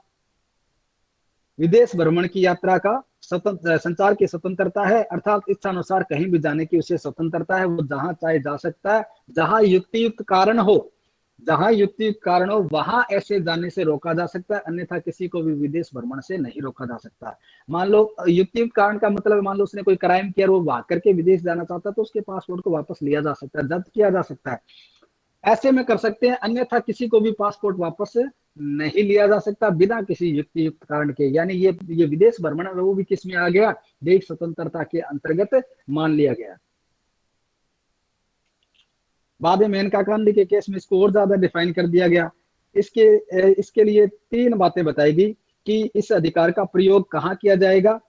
विदेश भ्रमण की यात्रा का संचार की स्वतंत्रता है, अर्थात इच्छा अनुसार कहीं भी जाने की उसे स्वतंत्रता है, वो जहां चाहे जा सकता है, जहां युक्तियुक्त कारण हो, जहां युक्तियुक्त कारण हो वहां ऐसे जाने से रोका जा सकता है, अन्यथा किसी को भी विदेश भ्रमण से नहीं रोका जा सकता। मान लो युक्तियुक्त कारण का मतलब, मान लो उसने कोई क्राइम किया, वो भाग करके विदेश जाना चाहता है, तो उसके पासपोर्ट को वापस लिया जा सकता है, जब्त किया जा सकता है, ऐसे में कर सकते हैं, अन्यथा किसी को भी पासपोर्ट वापस नहीं लिया जा सकता बिना किसी युक्तियुक्त कारण के। यानी ये विदेश भ्रमण है, वो भी किस में आ गया, देश स्वतंत्रता के अंतर्गत मान लिया गया। बाद में मेनका गांधी के केस में इसको और ज्यादा डिफाइन कर दिया गया। इसके लिए 3 बातें बताएगी कि इस अधिकार का प्रयोग कहाँ किया जाएगा।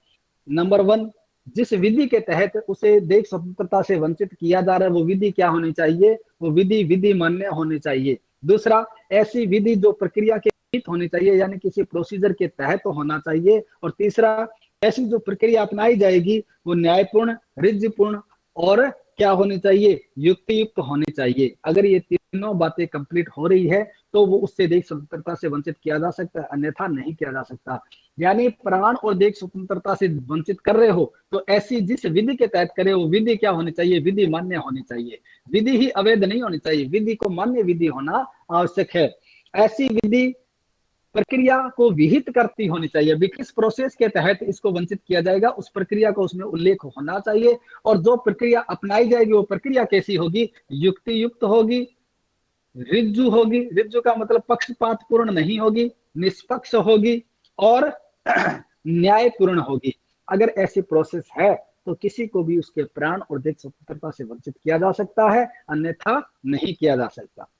नंबर 1, जिस विधि के तहत उसे देश स्वतंत्रता से वंचित किया जा रहा है वो विधि क्या होनी चाहिए, वो विधि मान्य होनी चाहिए। दूसरा, ऐसी विधि जो प्रक्रिया के हित होनी चाहिए, यानी किसी प्रोसीजर के तहत तो होना चाहिए। और तीसरा, ऐसी जो प्रक्रिया अपनाई जाएगी वो न्यायपूर्ण, ऋजुपूर्ण और क्या होनी चाहिए, युक्तियुक्त होनी चाहिए। अगर ये तीनों बातें कंप्लीट हो रही है तो वो उससे देश स्वतंत्रता से वंचित किया जा सकता है, अन्यथा नहीं किया जा सकता। यानी प्राण और देश स्वतंत्रता से वंचित कर रहे हो तो ऐसी जिस विधि के तहत करे वो विधि क्या होनी चाहिए, विधि मान्य होनी चाहिए। विधि ही अवैध नहीं होनी चाहिए, विधि को मान्य विधि होना आवश्यक है। ऐसी विधि प्रक्रिया को विहित करती होनी चाहिए, भी किस प्रोसेस के तहत इसको वंचित किया जाएगा उस प्रक्रिया को उसमें उल्लेख होना चाहिए। और जो प्रक्रिया अपनाई जाएगी वो प्रक्रिया कैसी होगी, युक्तियुक्त होगी, ऋजु होगी, ऋजु का मतलब पक्षपातपूर्ण नहीं होगी, निष्पक्ष होगी और न्यायपूर्ण होगी। अगर ऐसी प्रोसेस है तो किसी को भी उसके प्राण और देश स्वतंत्रता से वंचित किया जा सकता है, अन्यथा नहीं किया जा सकता।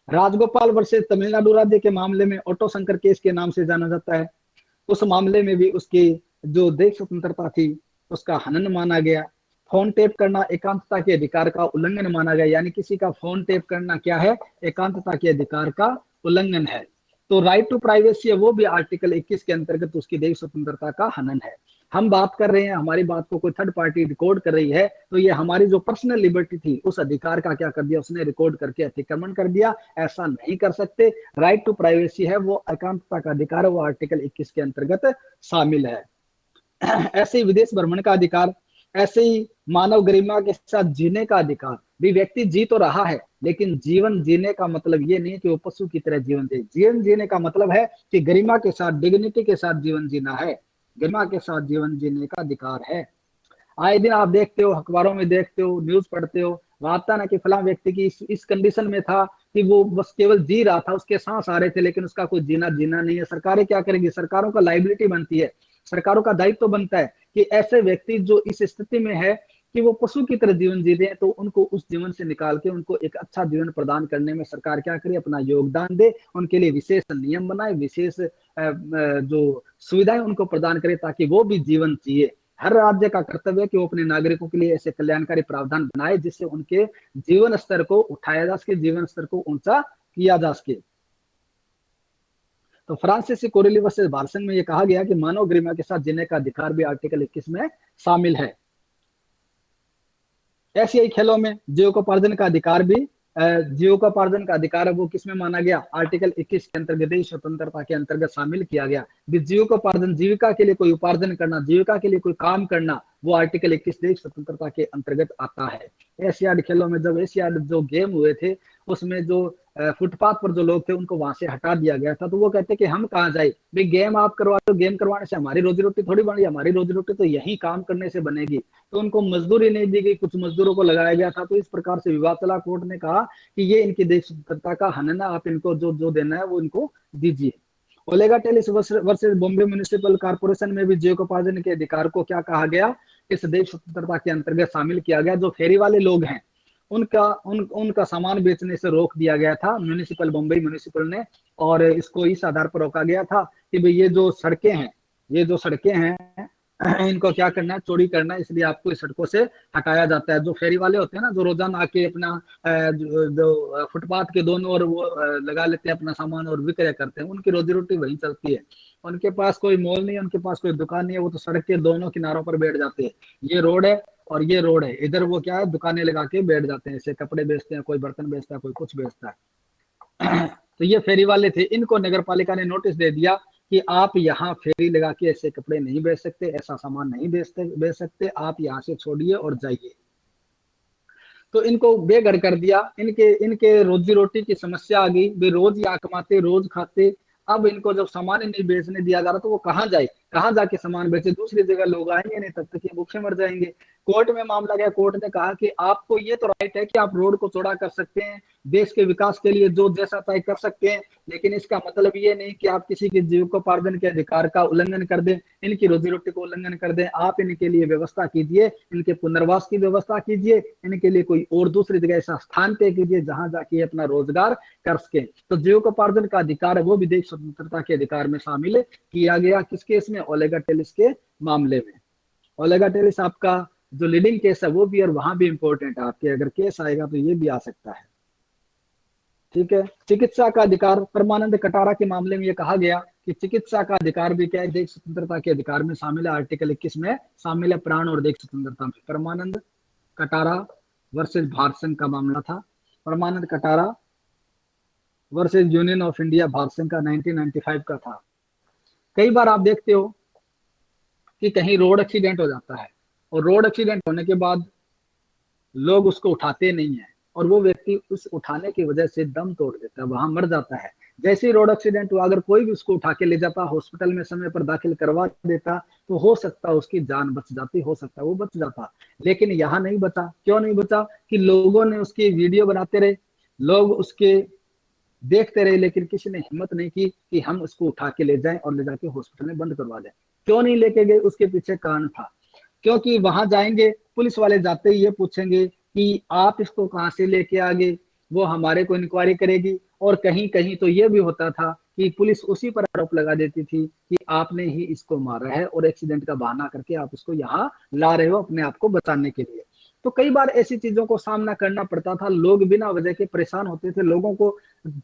राजगोपाल वर्सेस तमिलनाडु राज्य के मामले में ऑटो शंकर केस के नाम से जाना जाता है। उस मामले में भी उसकी जो देश स्वतंत्रता थी उसका हनन माना गया। फोन टेप करना एकांतता के अधिकार का उल्लंघन माना गया, यानी किसी का फोन टेप करना क्या है, एकांतता के अधिकार का उल्लंघन है। तो राइट टू प्राइवेसी है वो भी आर्टिकल 21 के अंतर्गत उसकी देश स्वतंत्रता का हनन है। हम बात कर रहे हैं, हमारी बात को कोई थर्ड पार्टी रिकॉर्ड कर रही है तो ये हमारी जो पर्सनल लिबर्टी थी उस अधिकार का क्या कर दिया, उसने रिकॉर्ड करके अतिक्रमण कर दिया। ऐसा नहीं कर सकते। राइट टू प्राइवेसी है वो एकांतता का अधिकार है, वो आर्टिकल 21 के अंतर्गत शामिल है। ऐसे ही विदेश भ्रमण का अधिकार, ऐसे ही मानव गरिमा के साथ जीने का अधिकार। भी व्यक्ति जी तो रहा है लेकिन जीवन जीने का मतलब ये नहीं है कि वो पशु की तरह जीवन जिए। जीवन जीने का मतलब है कि गरिमा के साथ, डिग्निटी के साथ जीवन जीना है, गरिमा के साथ जीवन जीने का अधिकार है। आए दिन आप देखते हो, अखबारों में देखते हो, न्यूज पढ़ते हो, आता ना कि फला व्यक्ति की इस कंडीशन में था कि वो बस केवल जी रहा था, उसके सांस आ रहे थे लेकिन उसका कोई जीना नहीं है। सरकारें क्या करेंगी, सरकारों का लाइबिलिटी बनती है, सरकारों का दायित्व तो बनता है कि ऐसे व्यक्ति जो इस स्थिति में है कि वो पशु की तरह जीवन जी रहे हैं तो उनको उस जीवन से निकाल के उनको एक अच्छा जीवन प्रदान करने में सरकार क्या करे, अपना योगदान दे, उनके लिए विशेष नियम बनाए, विशेष जो सुविधाएं उनको प्रदान करे ताकि वो भी जीवन जिए। हर राज्य का कर्तव्य है कि वो अपने नागरिकों के लिए ऐसे कल्याणकारी प्रावधान बनाए जिससे उनके जीवन स्तर को उठाया जा सके, जीवन स्तर को ऊंचा किया जा सके। तो फ्रांसिस कोरेली वर्सेस बार्सन में यह कहा गया कि मानव गरिमा के साथ जीने का अधिकार भी आर्टिकल 21 में शामिल है। एशियाई खेलों में जीविकोपार्जन का अधिकार भी, जीविकोपार्जन का अधिकार है वो किसमें माना गया, आर्टिकल 21 के अंतर्गत देश स्वतंत्रता के अंतर्गत शामिल किया गया। जीविकोपार्जन, जीविका के लिए कोई उपार्जन करना, जीविका के लिए कोई काम करना, वो आर्टिकल 21 देश स्वतंत्रता के अंतर्गत आता है। एशियाड खेलों में जब एशियाड जो गेम हुए थे उसमें जो फुटपाथ पर जो लोग थे उनको वहां से हटा दिया गया था, तो वो कहते कि हम कहाँ जाए भाई, गेम आप करवा दो, गेम करवाने से हमारी रोजी रोटी थोड़ी बनी, हमारी रोजी रोटी तो यही काम करने से बनेगी। तो उनको मजदूरी नहीं दी गई, कुछ मजदूरों को लगाया गया था। तो इस प्रकार से विवाद चला, कोर्ट ने कहा कि ये इनकी देश स्वतंत्रता का हनन है, आप इनको जो देना है वो इनको दीजिए। Olga Tellis versus Bombay municipal corporation में भी जीविकोपार्जन के अधिकार को क्या कहा गया, इस देश स्वतंत्रता के अंतर्गत शामिल किया गया। जो फेरी वाले लोग हैं उनका सामान बेचने से रोक दिया गया था म्युनिसिपल, बॉम्बे म्युनिसिपल ने, और इसको इस आधार पर रोका गया था कि भाई ये जो सड़कें हैं इनको क्या करना है, चोरी करना है, इसलिए आपको इस सड़कों से हटाया जाता है। जो फेरी वाले होते हैं ना, जो रोजाना आके अपना जो फुटपाथ के दोनों ओर वो लगा लेते हैं अपना सामान और विक्रय करते हैं, उनकी रोजी रोटी वहीं चलती है। उनके पास कोई मॉल नहीं है, उनके पास कोई दुकान नहीं है, वो तो सड़क के दोनों किनारों पर बैठ जाते हैं। ये रोड है और ये रोड है, इधर वो क्या है, दुकानें लगा के बैठ जाते हैं, जैसे कपड़े बेचते हैं, कोई बर्तन बेचता है, कोई कुछ बेचता है। तो ये फेरी वाले थे, इनको नगर पालिका ने नोटिस दे दिया कि आप यहाँ फेरी लगा के ऐसे कपड़े नहीं बेच सकते, ऐसा सामान नहीं बेच सकते, आप यहाँ से छोड़िए और जाइए। तो इनको बेघर कर दिया, इनके इनके रोजी रोटी की समस्या आ गई, वे रोज यहाँ कमाते रोज खाते। अब इनको जब सामान नहीं बेचने दिया जा रहा तो वो कहाँ जाए, कहाँ जाके सामान बेचे, दूसरी जगह लोग आएंगे नहीं, तब तक ये भूखे मर जाएंगे। कोर्ट में मामला गया, कोर्ट ने कहा कि आपको ये तो राइट है कि आप रोड को चौड़ा कर सकते हैं, देश के विकास के लिए जो जैसा तय कर सकते हैं, लेकिन इसका मतलब ये नहीं कि आप किसी के जीविकोपार्जन के अधिकार का उल्लंघन कर दें, इनकी रोजी रोटी को उल्लंघन कर दें। आप इनके लिए व्यवस्था कीजिए, इनके पुनर्वास की व्यवस्था कीजिए, इनके लिए कोई और दूसरी जगह ऐसा स्थान तय कीजिए जहां जाके अपना रोजगार कर सके। तो जीविकोपार्जन का अधिकार है वो भी देश स्वतंत्रता के अधिकार में शामिल किया गया। किस केस में, ओलेगा टेलिस के मामले में। ओलेगा टेलिस आपका जो लीडिंग केस है वो भी, और वहां भी इंपॉर्टेंट है आपके, अगर केस आएगा तो ये भी आ सकता है। ठीक है। चिकित्सा का अधिकार, परमानंद कटारा के मामले में ये कहा गया कि चिकित्सा का अधिकार भी क्या है, देश स्वतंत्रता के अधिकार में शामिल है, आर्टिकल 21 में शामिल है, प्राण और देश स्वतंत्रता में। परमानंद कटारा वर्सेज भारत संघ का मामला था। Parmanand Katara versus union of India Bharat संघ का 1995 का था। कई बार आप देखते हो कि कहीं रोड एक्सीडेंट हो जाता है और रोड एक्सीडेंट होने के बाद लोग उसको उठाते नहीं है और वो व्यक्ति उस उठाने की वजह से दम तोड़ देता है, वहां मर जाता है। जैसे ही रोड एक्सीडेंट हुआ, अगर कोई भी उसको उठा के ले जाता, हॉस्पिटल में समय पर दाखिल करवा देता, तो हो सकता है उसकी जान बच जाती, हो सकता है वो बच जाता। लेकिन यहाँ नहीं बचा। क्यों नहीं बचा? कि लोगों ने उसकी वीडियो बनाते रहे, लोग उसके देखते रहे, लेकिन किसी ने हिम्मत नहीं की कि हम उसको उठा के ले जाएं और ले जाके हॉस्पिटल में बंद करवा दें। क्यों नहीं लेके गए? उसके पीछे कारण था, क्योंकि वहां जाएंगे, पुलिस वाले जाते ही ये पूछेंगे कि आप इसको कहां से लेके आ गए, वो हमारे को इंक्वायरी करेगी। और कहीं कहीं तो ये भी होता था कि पुलिस उसी पर आरोप लगा देती थी कि आपने ही इसको मारा है और एक्सीडेंट का बहाना करके आप उसको यहाँ ला रहे हो अपने आप को बचाने के लिए। तो कई बार ऐसी चीजों को सामना करना पड़ता था, लोग बिना वजह के परेशान होते थे, लोगों को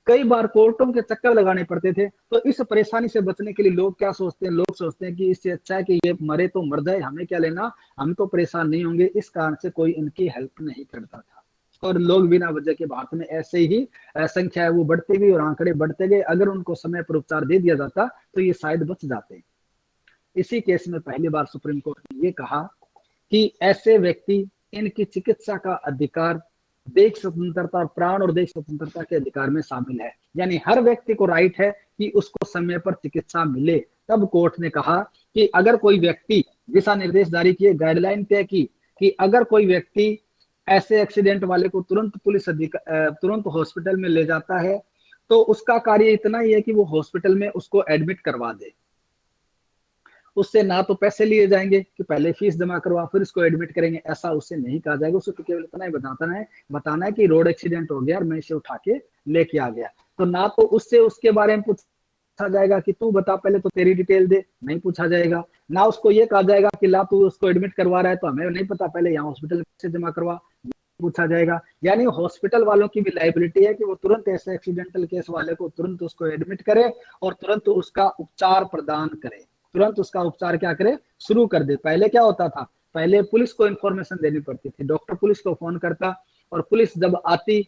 कई बार कोर्टों के चक्कर लगाने पड़ते थे। तो इस परेशानी से बचने के लिए लोग क्या सोचते हैं, लोग सोचते हैं कि इससे अच्छा है कि ये मरे तो मर जाए, हमें क्या लेना, हम तो परेशान नहीं होंगे। इस कारण से कोई इनकी हेल्प नहीं करता था और लोग बिना वजह के भारत में ऐसे ही संख्या है वो बढ़ती गई और आंकड़े बढ़ते गए। अगर उनको समय पर उपचार दे दिया जाता तो ये शायद बच जाते। इसी केस में पहली बार सुप्रीम कोर्ट ने ये कहा कि ऐसे व्यक्ति, इनकी चिकित्सा का अधिकार देश स्वतंत्रता और प्राण और देश स्वतंत्रता के अधिकार में शामिल है, यानी हर व्यक्ति को राइट है कि उसको समय पर चिकित्सा मिले। तब कोर्ट ने कहा कि अगर कोई व्यक्ति, दिशा निर्देश जारी किए, गाइडलाइन तय की कि अगर कोई व्यक्ति ऐसे एक्सीडेंट वाले को तुरंत हॉस्पिटल में ले जाता है तो उसका कार्य इतना ही है कि वो हॉस्पिटल में उसको एडमिट करवा दे। उससे ना तो पैसे लिए जाएंगे कि पहले फीस जमा करवा फिर इसको एडमिट करेंगे, ऐसा उससे नहीं कहा जाएगा। उसको केवल इतना ही बताना है कि रोड एक्सीडेंट हो गया और मैं इसे उठा के लेके आ गया। तो ना तो उससे उसके बारे में पूछा जाएगा कि तू बता पहले तो तेरी डिटेल दे, नहीं पूछा जाएगा। ना उसको ये कहा जाएगा कि ला तू उसको एडमिट करवा रहा है तो हमें नहीं पता, पहले यहाँ हॉस्पिटल में पैसे जमा करवा, पूछा जाएगा। यानी हॉस्पिटल वालों की भी लाइबिलिटी है कि वो तुरंत ऐसे एक्सीडेंटल केस वाले को तुरंत उसको एडमिट करे और तुरंत उसका उपचार प्रदान करे, तुरंत उसका उपचार क्या करे, शुरू कर दे। पहले क्या होता था, पहले पुलिस को इन्फॉर्मेशन देनी पड़ती थी, डॉक्टर पुलिस को फोन करता और पुलिस जब आती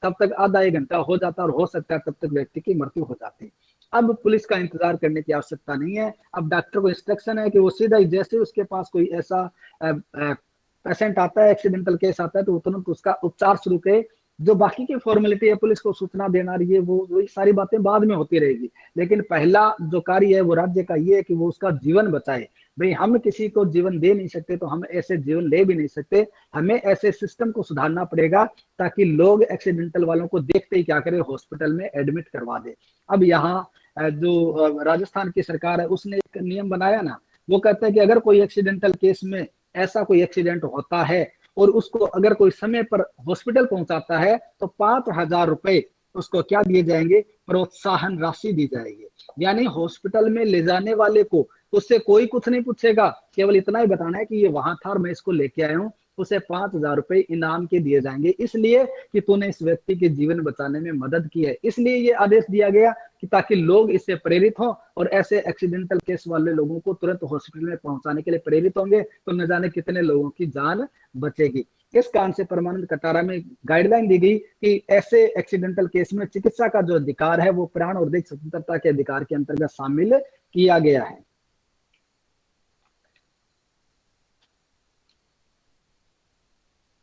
तब तक आधा एक घंटा हो जाता और हो सकता है तब तक व्यक्ति की मृत्यु हो जाती। अब पुलिस का इंतजार करने की आवश्यकता नहीं है। अब डॉक्टर को इंस्ट्रक्शन है कि वो सीधा ही जैसे उसके पास कोई ऐसा पेशेंट आता है, एक्सीडेंटल केस आता है, तो तुरंत उसका उपचार शुरू करे। जो बाकी की फॉर्मेलिटी है, पुलिस को सूचना देना, ये वो सारी बातें बाद में होती रहेगी, लेकिन पहला जो कार्य है वो राज्य का ये है कि वो उसका जीवन बचाए। भाई हम किसी को जीवन दे नहीं सकते तो हम ऐसे जीवन ले भी नहीं सकते, हमें ऐसे सिस्टम को सुधारना पड़ेगा ताकि लोग एक्सीडेंटल वालों को देखते ही क्या करें, हॉस्पिटल में एडमिट करवा दे। अब यहाँ जो राजस्थान की सरकार है उसने एक नियम बनाया ना, वो कहता है कि अगर कोई एक्सीडेंटल केस में ऐसा कोई एक्सीडेंट होता है और उसको अगर कोई समय पर हॉस्पिटल पहुंचाता है तो 5,000 रुपए उसको क्या दिए जाएंगे, प्रोत्साहन राशि दी जाएगी। यानी हॉस्पिटल में ले जाने वाले को उससे कोई कुछ नहीं पूछेगा, केवल इतना ही बताना है कि ये वहां था और मैं इसको लेके आया हूँ, उसे 5,000 रुपए इनाम के दिए जाएंगे, इसलिए कि तूने इस व्यक्ति के जीवन बचाने में मदद की है। इसलिए ये आदेश दिया गया कि ताकि लोग इससे प्रेरित हों और ऐसे एक्सीडेंटल केस वाले लोगों को तुरंत हॉस्पिटल में पहुंचाने के लिए प्रेरित होंगे, तो न जाने कितने लोगों की जान बचेगी। इस कारण से परमानंद कटारा में गाइडलाइन दी गई कि ऐसे एक्सीडेंटल केस में चिकित्सा का जो अधिकार है वो प्राण और देह स्वतंत्रता के अधिकार के अंतर्गत शामिल किया गया है।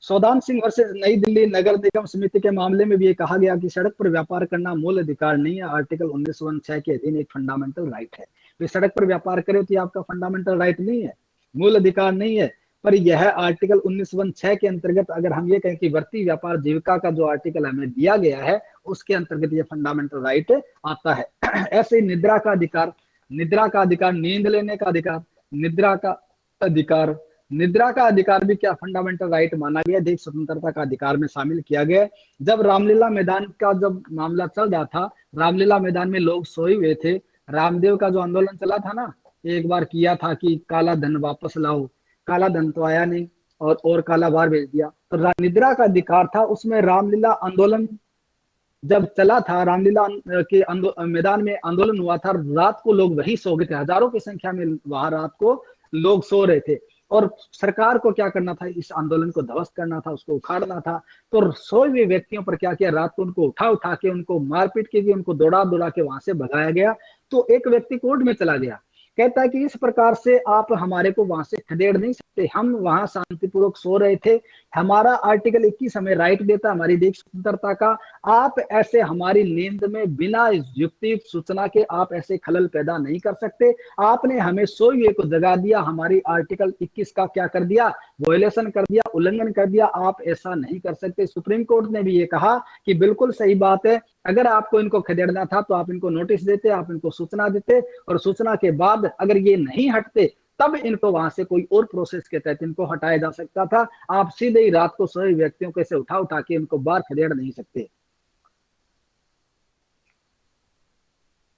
सौदान सिंह वर्सेस नई दिल्ली नगर निगम समिति के मामले में भी ये कहा गया कि सड़क पर व्यापार करना मूल अधिकार नहीं है, आर्टिकल 1906 के अधीन एक फंडामेंटल राइट है। तो सड़क पर व्यापार करे तो ये आपका फंडामेंटल राइट नहीं है, मूल अधिकार नहीं है, पर यह आर्टिकल 1906 के अंतर्गत अगर हम ये कहें कि वर्ती व्यापार जीविका का जो आर्टिकल हमें दिया गया है उसके अंतर्गत ये फंडामेंटल राइट आता है। ऐसे ही निद्रा का अधिकार, नींद लेने का अधिकार, निद्रा का अधिकार भी क्या फंडामेंटल राइट माना गया, देश स्वतंत्रता का अधिकार में शामिल किया गया। जब रामलीला मैदान का जब मामला चल रहा था, रामलीला मैदान में लोग सोए हुए थे, रामदेव का जो आंदोलन चला था ना, एक बार किया था कि काला धन वापस लाओ, काला धन तो आया नहीं और काला बार भेज दिया। तो निद्रा का अधिकार था, उसमें रामलीला आंदोलन जब चला था, रामलीला के मैदान में आंदोलन हुआ था, रात को लोग वही सो गए थे, हजारों की संख्या में वहां रात को लोग सो रहे थे और सरकार को क्या करना था, इस आंदोलन को ध्वस्त करना था, उसको उखाड़ना था। तो सोए हुए व्यक्तियों पर क्या किया, रात को उनको उठा के उनको मारपीट की, उनको दौड़ा के वहां से भगाया गया। तो एक व्यक्ति कोर्ट में चला गया, कहता है कि इस प्रकार से आप हमारे को वहां से खदेड़ नहीं सकते, हम वहां शांतिपूर्वक सो रहे थे, हमारा आर्टिकल 21 हमें राइट देता, हमारी देश स्वतंत्रता का, आप ऐसे हमारी नींद में बिना युक्ति सूचना के आप ऐसे खलल पैदा नहीं कर सकते, आपने हमें सोए हुए को जगा दिया, हमारी आर्टिकल 21 का क्या कर दिया, वॉयलेशन कर दिया, उल्लंघन कर दिया, आप ऐसा नहीं कर सकते। सुप्रीम कोर्ट ने भी ये कहा कि बिल्कुल सही बात है, अगर आपको इनको खदेड़ना था तो आप इनको नोटिस देते, आप इनको सूचना देते और सूचना के बाद अगर ये नहीं हटते तब इनको वहां से कोई और प्रोसेस के तहत इनको हटाया जा सकता था। आप सीधे ही रात को सोए व्यक्तियों को ऐसे उठा के इनको बाहर खदेड़ नहीं सकते।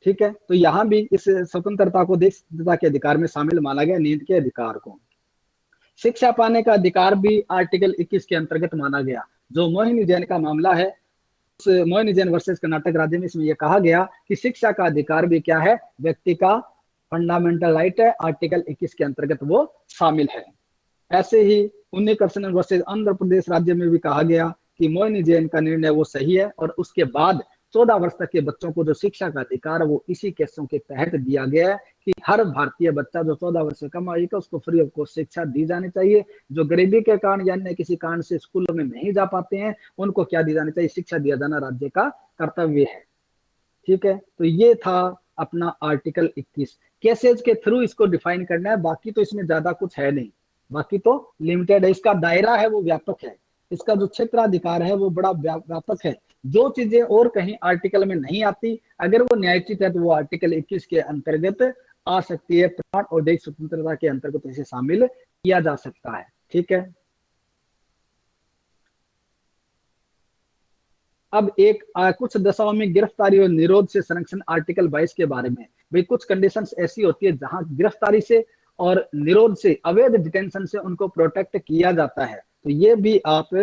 ठीक है, तो यहां भी इस स्वतंत्रता को देश स्वतंत्रता के अधिकार में शामिल माना गया, नींद के अधिकार को। शिक्षा पाने का अधिकार भी आर्टिकल 21 के अंतर्गत माना गया। जो मोहिनी जैन का मामला है, मोहिनी जैन वर्सेस कर्नाटक राज्य में, इसमें यह कहा गया कि शिक्षा का अधिकार भी क्या है, व्यक्ति का फंडामेंटल राइट है, आर्टिकल 21 के अंतर्गत वो शामिल है। ऐसे ही उन्नीकृष्णन वर्सेस आंध्र प्रदेश राज्य में भी कहा गया कि मोहिनी जैन का निर्णय वो सही है और उसके बाद 14 वर्ष तक के बच्चों को जो शिक्षा का अधिकार है वो इसी केसों के तहत दिया गया है कि हर भारतीय बच्चा जो 14 वर्ष से कम आयु का, उसको फ्री ऑफ कॉस्ट शिक्षा दी जानी चाहिए। जो गरीबी के कारण या अन्य किसी कारण से स्कूलों में नहीं जा पाते हैं, उनको क्या दी जानी चाहिए, शिक्षा दिया जाना राज्य का कर्तव्य है। ठीक है, तो ये था अपना आर्टिकल 21। केसेज के थ्रू इसको डिफाइन करना है, बाकी तो इसमें ज्यादा कुछ है नहीं, बाकी तो लिमिटेड है। इसका दायरा है वो व्यापक है, इसका जो क्षेत्राधिकार है वो बड़ा व्यापक है। जो चीजें और कहीं आर्टिकल में नहीं आती, अगर वो न्यायोचित है तो वो आर्टिकल 21 के अंतर्गत आ सकती है, प्राण और देश स्वतंत्रता के अंतर्गत इसे शामिल किया जा सकता है। ठीक है, अब एक कुछ दशाओं में गिरफ्तारी और निरोध से संरक्षण, आर्टिकल 22 के बारे में। भाई कुछ कंडीशंस ऐसी होती है जहां गिरफ्तारी से और निरोध से, अवैध डिटेंशन से उनको प्रोटेक्ट किया जाता है, तो ये भी आप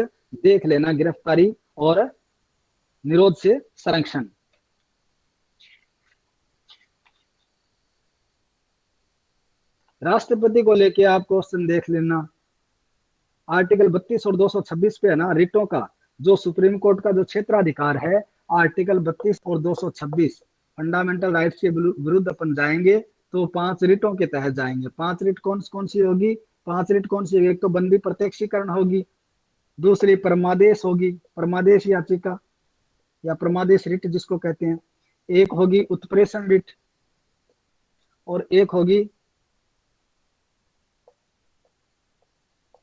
देख लेना, गिरफ्तारी और निरोध से संरक्षण। राष्ट्रपति को लेके आप क्वेश्चन देख लेना, आर्टिकल 32 और 226 पे है ना, रिटों का जो सुप्रीम कोर्ट का जो क्षेत्राधिकार है, आर्टिकल 32 और 226 फंडामेंटल राइट्स के विरुद्ध अपन जाएंगे तो 5 रिटों के तहत जाएंगे। 5 रिट कौन सी होगी, 5 रिट कौन सी होगी, एक तो बंदी प्रत्यक्षीकरण होगी, दूसरी परमादेश होगी, परमादेश याचिका या परमादेश रिट जिसको कहते हैं, एक होगी उत्प्रेषण रिट और एक होगी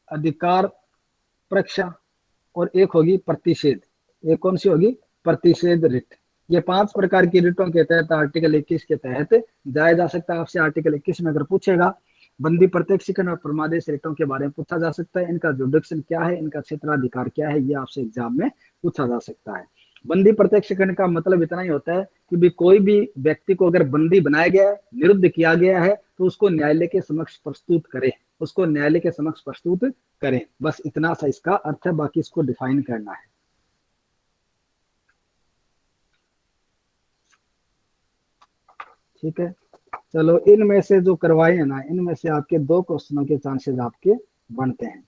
अधिकार परीक्षा और एक होगी प्रतिषेध। एक कौन सी होगी, प्रतिषेध रिट। ये 5 प्रकार की रिटों के तहत आर्टिकल 21 के तहत जाया जा सकता है। आपसे आर्टिकल 21 में अगर पूछेगा बंदी प्रत्यक्षीकरण और परमादेश रिटों के बारे में पूछा जा सकता है, इनका जुडिक्शन क्या है, इनका क्षेत्राधिकार क्या है, ये आपसे एग्जाम में पूछा जा सकता है। बंदी प्रत्यक्षीकरण का मतलब इतना ही होता है कि भी कोई भी व्यक्ति को अगर बंदी बनाया गया है, निरुद्ध किया गया है, तो उसको न्यायालय के समक्ष प्रस्तुत करें, उसको न्यायालय के समक्ष प्रस्तुत करें। बस इतना सा इसका अर्थ है, बाकी इसको डिफाइन करना है। ठीक है, चलो इनमें से जो करवाए हैं ना, इनमें से आपके 2 क्वेश्चनों के चांसेस आपके बनते हैं।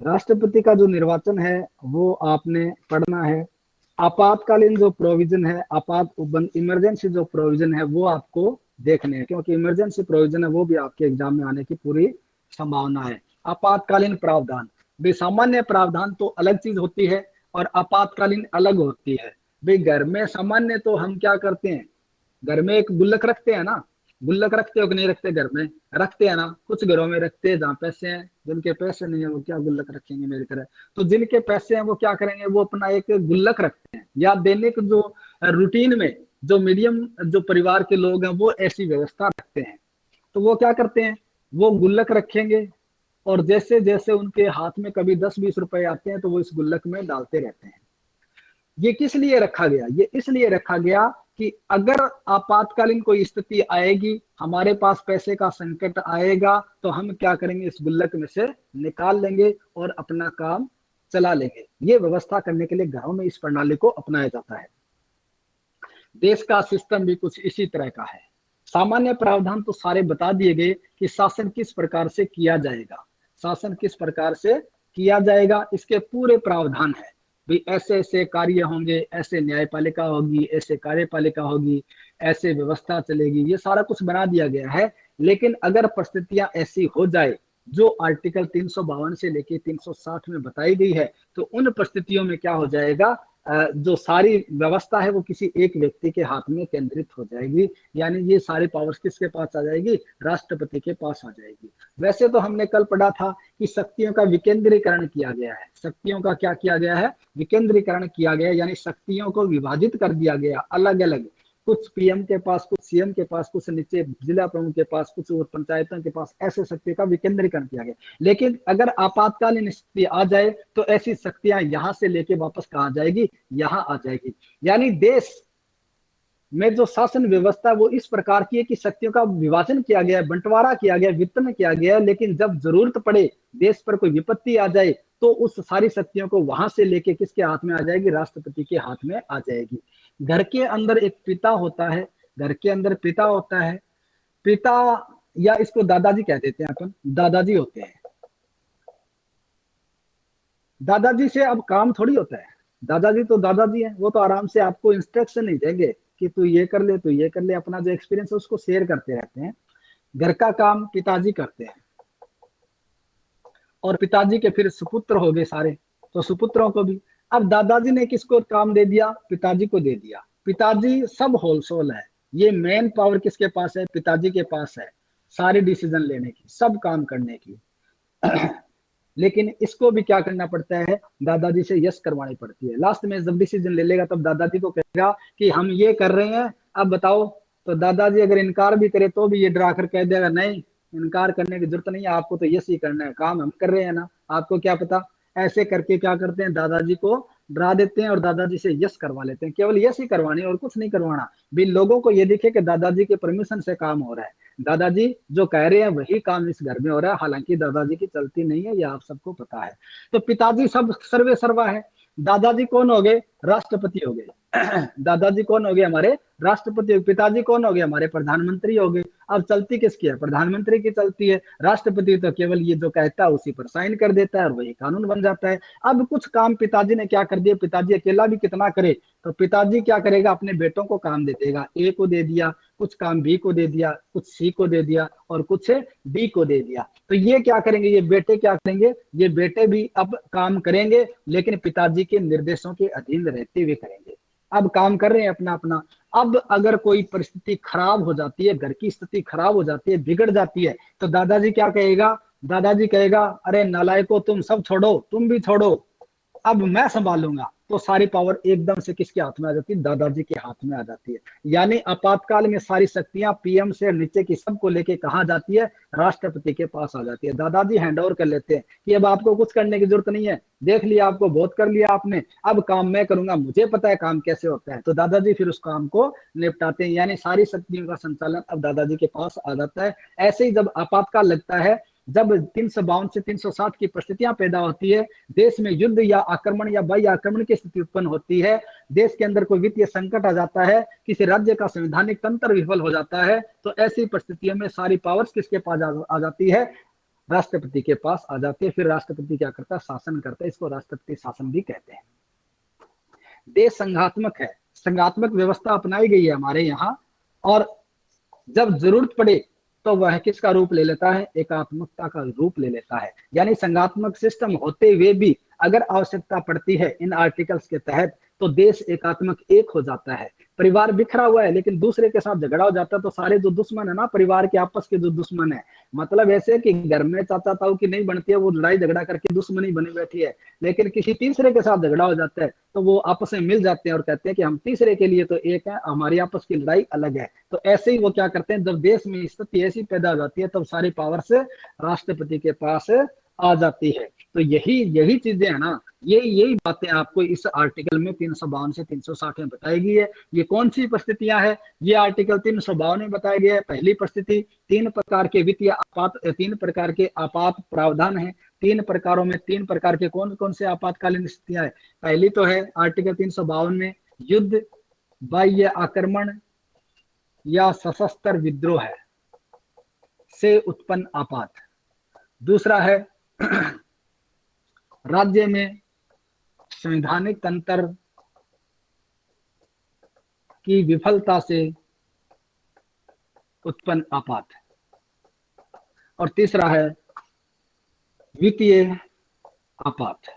राष्ट्रपति का जो निर्वाचन है वो आपने पढ़ना है। आपातकालीन जो प्रोविजन है, इमरजेंसी जो प्रोविजन है वो आपको देखने हैं, क्योंकि इमरजेंसी प्रोविजन है वो भी आपके एग्जाम में आने की पूरी संभावना है। आपातकालीन प्रावधान, भाई सामान्य प्रावधान तो अलग चीज होती है और आपातकालीन अलग होती है। भाई घर में सामान्य तो हम क्या करते हैं, घर में एक गुल्लक रखते हैं ना, गुल्लक रखते हो कि नहीं रखते, घर में रखते हैं ना, कुछ घरों में रखते हैं जहाँ पैसे हैं, जिनके पैसे नहीं है वो क्या गुल्लक रखेंगे मेरी तरह। तो जिनके पैसे हैं वो क्या करेंगे, वो अपना एक गुल्लक रखते हैं, या दैनिक जो रूटीन में जो मीडियम जो परिवार के लोग हैं वो ऐसी व्यवस्था रखते हैं। तो वो क्या करते हैं, वो गुल्लक रखेंगे और जैसे जैसे उनके हाथ में कभी 10-20 रुपए आते हैं तो वो इस गुल्लक में डालते रहते हैं। ये किस लिए रखा गया, ये इसलिए रखा गया कि अगर आपातकालीन कोई स्थिति आएगी, हमारे पास पैसे का संकट आएगा, तो हम क्या करेंगे, इस गुल्लक में से निकाल लेंगे और अपना काम चला लेंगे। ये व्यवस्था करने के लिए घरों में इस प्रणाली को अपनाया जाता है। देश का सिस्टम भी कुछ इसी तरह का है। सामान्य प्रावधान तो सारे बता दिए गए कि शासन किस प्रकार से किया जाएगा, शासन किस प्रकार से किया जाएगा, इसके पूरे प्रावधान है। भी ऐसे ऐसे कार्य होंगे, ऐसे न्यायपालिका होगी, ऐसे कार्यपालिका होगी, ऐसे व्यवस्था चलेगी, ये सारा कुछ बना दिया गया है। लेकिन अगर परिस्थितियां ऐसी हो जाए जो आर्टिकल 352 से लेके 360 में बताई गई है, तो उन परिस्थितियों में क्या हो जाएगा, जो सारी व्यवस्था है वो किसी एक व्यक्ति के हाथ में केंद्रित हो जाएगी, यानी ये सारी पावर्स किसके पास आ जाएगी, राष्ट्रपति के पास आ जाएगी। वैसे तो हमने कल पढ़ा था कि शक्तियों का विकेंद्रीकरण किया गया है, शक्तियों का क्या किया गया है, विकेंद्रीकरण किया गया, यानी शक्तियों को विभाजित कर दिया गया अलग अलग, कुछ पीएम के पास, कुछ सीएम के पास, कुछ नीचे जिला प्रमुख के पास, कुछ और पंचायतों के पास, ऐसे शक्ति का विकेंद्रीकरण किया गया। लेकिन अगर आपातकालीन स्थिति आ जाए तो ऐसी शक्तियां यहां से लेके वापस कहां जाएगी, यहां आ जाएगी। यानी देश में जो शासन व्यवस्था वो इस प्रकार की है कि शक्तियों का विभाजन किया गया, बंटवारा किया गया, वितरण किया गया, लेकिन जब जरूरत पड़े, देश पर कोई विपत्ति आ जाए, तो उस सारी शक्तियों को वहां से लेके किसके हाथ में आ जाएगी, राष्ट्रपति के हाथ में आ जाएगी। घर के अंदर एक पिता होता है, घर के अंदर पिता होता है, पिता या इसको दादाजी कह देते हैं अपन, दादाजी होते हैं। दादाजी से अब काम थोड़ी होता है, दादाजी तो दादाजी है, वो तो आराम से आपको इंस्ट्रक्शन नहीं देंगे कि तू ये कर ले, तू ये कर ले, अपना जो एक्सपीरियंस है उसको शेयर करते रहते हैं। घर का काम पिताजी करते हैं और पिताजी के फिर सुपुत्र हो गए सारे, तो सुपुत्रों को भी। अब दादाजी ने किसको काम दे दिया, पिताजी को दे दिया। पिताजी सब होलसोल है, ये मेन पावर किसके पास है, पिताजी के पास है, सारी डिसीजन लेने की, सब काम करने की। लेकिन इसको भी क्या करना पड़ता है, दादाजी से यस करवानी पड़ती है। लास्ट में जब डिसीजन ले लेगा तब दादाजी को कहेगा कि हम ये कर रहे हैं, अब बताओ। तो दादाजी अगर इनकार भी करे तो भी ये डरा कर कह देगा, नहीं इनकार करने की जरूरत नहीं है, आपको तो यस ही करना है, काम हम कर रहे हैं ना, आपको क्या पता। ऐसे करके क्या करते हैं, दादाजी को डरा देते हैं और दादाजी से यस करवा लेते हैं। केवल यस ही करवानी और कुछ नहीं करवाना, भी लोगों को ये दिखे कि दादाजी के परमिशन से काम हो रहा है, दादाजी जो कह रहे हैं वही काम इस घर में हो रहा है, हालांकि दादाजी की चलती नहीं है, ये आप सबको पता है। तो पिताजी सब सर्वे सर्वा है। दादाजी कौन हो गए, राष्ट्रपति हो गए। दादाजी कौन हो गए, हमारे राष्ट्रपति। पिताजी कौन हो गए, हमारे प्रधानमंत्री हो गए। अब चलती किसकी है, प्रधानमंत्री की चलती है। राष्ट्रपति तो केवल ये जो कहता है उसी पर साइन कर देता है और वही कानून बन जाता है। अब कुछ काम पिताजी ने क्या कर दिया, पिताजी अकेला भी कितना करे, तो पिताजी क्या करेगा, अपने बेटों को काम दे देगा। ए को दे दिया कुछ काम, बी को दे दिया कुछ, सी को दे दिया और कुछ डी को दे दिया। तो ये क्या करेंगे, ये बेटे क्या करेंगे, ये बेटे भी अब काम करेंगे, लेकिन पिताजी के निर्देशों के अधीन रहते हुए करेंगे। अब काम कर रहे हैं अपना अपना। अब अगर कोई परिस्थिति खराब हो जाती है, घर की स्थिति खराब हो जाती है, बिगड़ जाती है, तो दादाजी क्या कहेगा, दादाजी कहेगा अरे नालायको तुम सब छोड़ो, तुम भी छोड़ो, अब मैं संभालूंगा। तो सारी पावर एकदम से किसके हाथ में आ जाती है? दादाजी के हाथ में आ जाती है। यानी आपातकाल में सारी शक्तियां पीएम से नीचे की सबको लेके कहा जाती है? राष्ट्रपति के पास आ जाती है। दादाजी हैंड ओवर कर लेते हैं कि अब आपको कुछ करने की जरूरत नहीं है, देख लिया आपको, बहुत कर लिया आपने, अब काम मैं करूंगा, मुझे पता है काम कैसे होता है। तो दादाजी फिर उस काम को निपटाते हैं, यानी सारी शक्तियों का संचालन अब दादाजी के पास आ जाता है। ऐसे ही जब आपातकाल लगता है, जब 352 से 360 की परिस्थितियां पैदा होती है, देश में युद्ध या आक्रमण या बाह्य आक्रमण की स्थिति उत्पन्न होती है, देश के अंदर कोई वित्तीय संकट आ जाता है, किसी राज्य का संवैधानिक तंत्र विफल हो जाता है, तो ऐसी परिस्थितियों में सारी पावर्स किसके पास आ जाती है? राष्ट्रपति के पास आ जाती है। फिर राष्ट्रपति क्या करता है? शासन करता है। इसको राष्ट्रपति शासन भी कहते हैं। देश संघात्मक है, संघात्मक व्यवस्था अपनाई गई है हमारे यहाँ, और जब जरूरत पड़े तो वह किसका रूप ले लेता है? एकात्मकता का रूप ले लेता है। यानी संघात्मक सिस्टम होते हुए भी अगर आवश्यकता पड़ती है इन आर्टिकल्स के तहत, तो देश एकात्मक एक हो जाता है। परिवार बिखरा हुआ है लेकिन दूसरे के साथ झगड़ा हो जाता है, तो सारे जो दुश्मन है ना परिवार के, आपस के जो दुश्मन है, मतलब ऐसे कि घर में चाचा ताऊ की नहीं बनती है, वो लड़ाई झगड़ा करके दुश्मनी बनी बैठी है, लेकिन किसी तीसरे के साथ झगड़ा हो जाता है तो वो आपस में मिल जाते हैं और कहते हैं कि हम तीसरे के लिए तो एक है, हमारी आपस की लड़ाई अलग है। तो ऐसे ही वो क्या करते हैं, जब देश में स्थिति ऐसी पैदा हो जाती है तब सारी पावर से राष्ट्रपति के पास आ जाती है। तो यही चीजें है ना, यही बातें आपको इस आर्टिकल में 352 से 360 में बताई गई है। ये कौन सी परिस्थितियां हैं? ये आर्टिकल 352 में बताया गया है। पहली परिस्थिति, 3 प्रकार के वित्तीय आपात, 3 प्रकार के आपात प्रावधान है। 3 प्रकारों में 3 प्रकार के कौन कौन से आपातकालीन स्थितियां है? पहली तो है आर्टिकल 352 में युद्ध, बाह्य आक्रमण या सशस्त्र विद्रोह से उत्पन्न आपात। दूसरा है राज्य में संवैधानिक तंत्र की विफलता से उत्पन्न आपात। और तीसरा है वित्तीय आपात।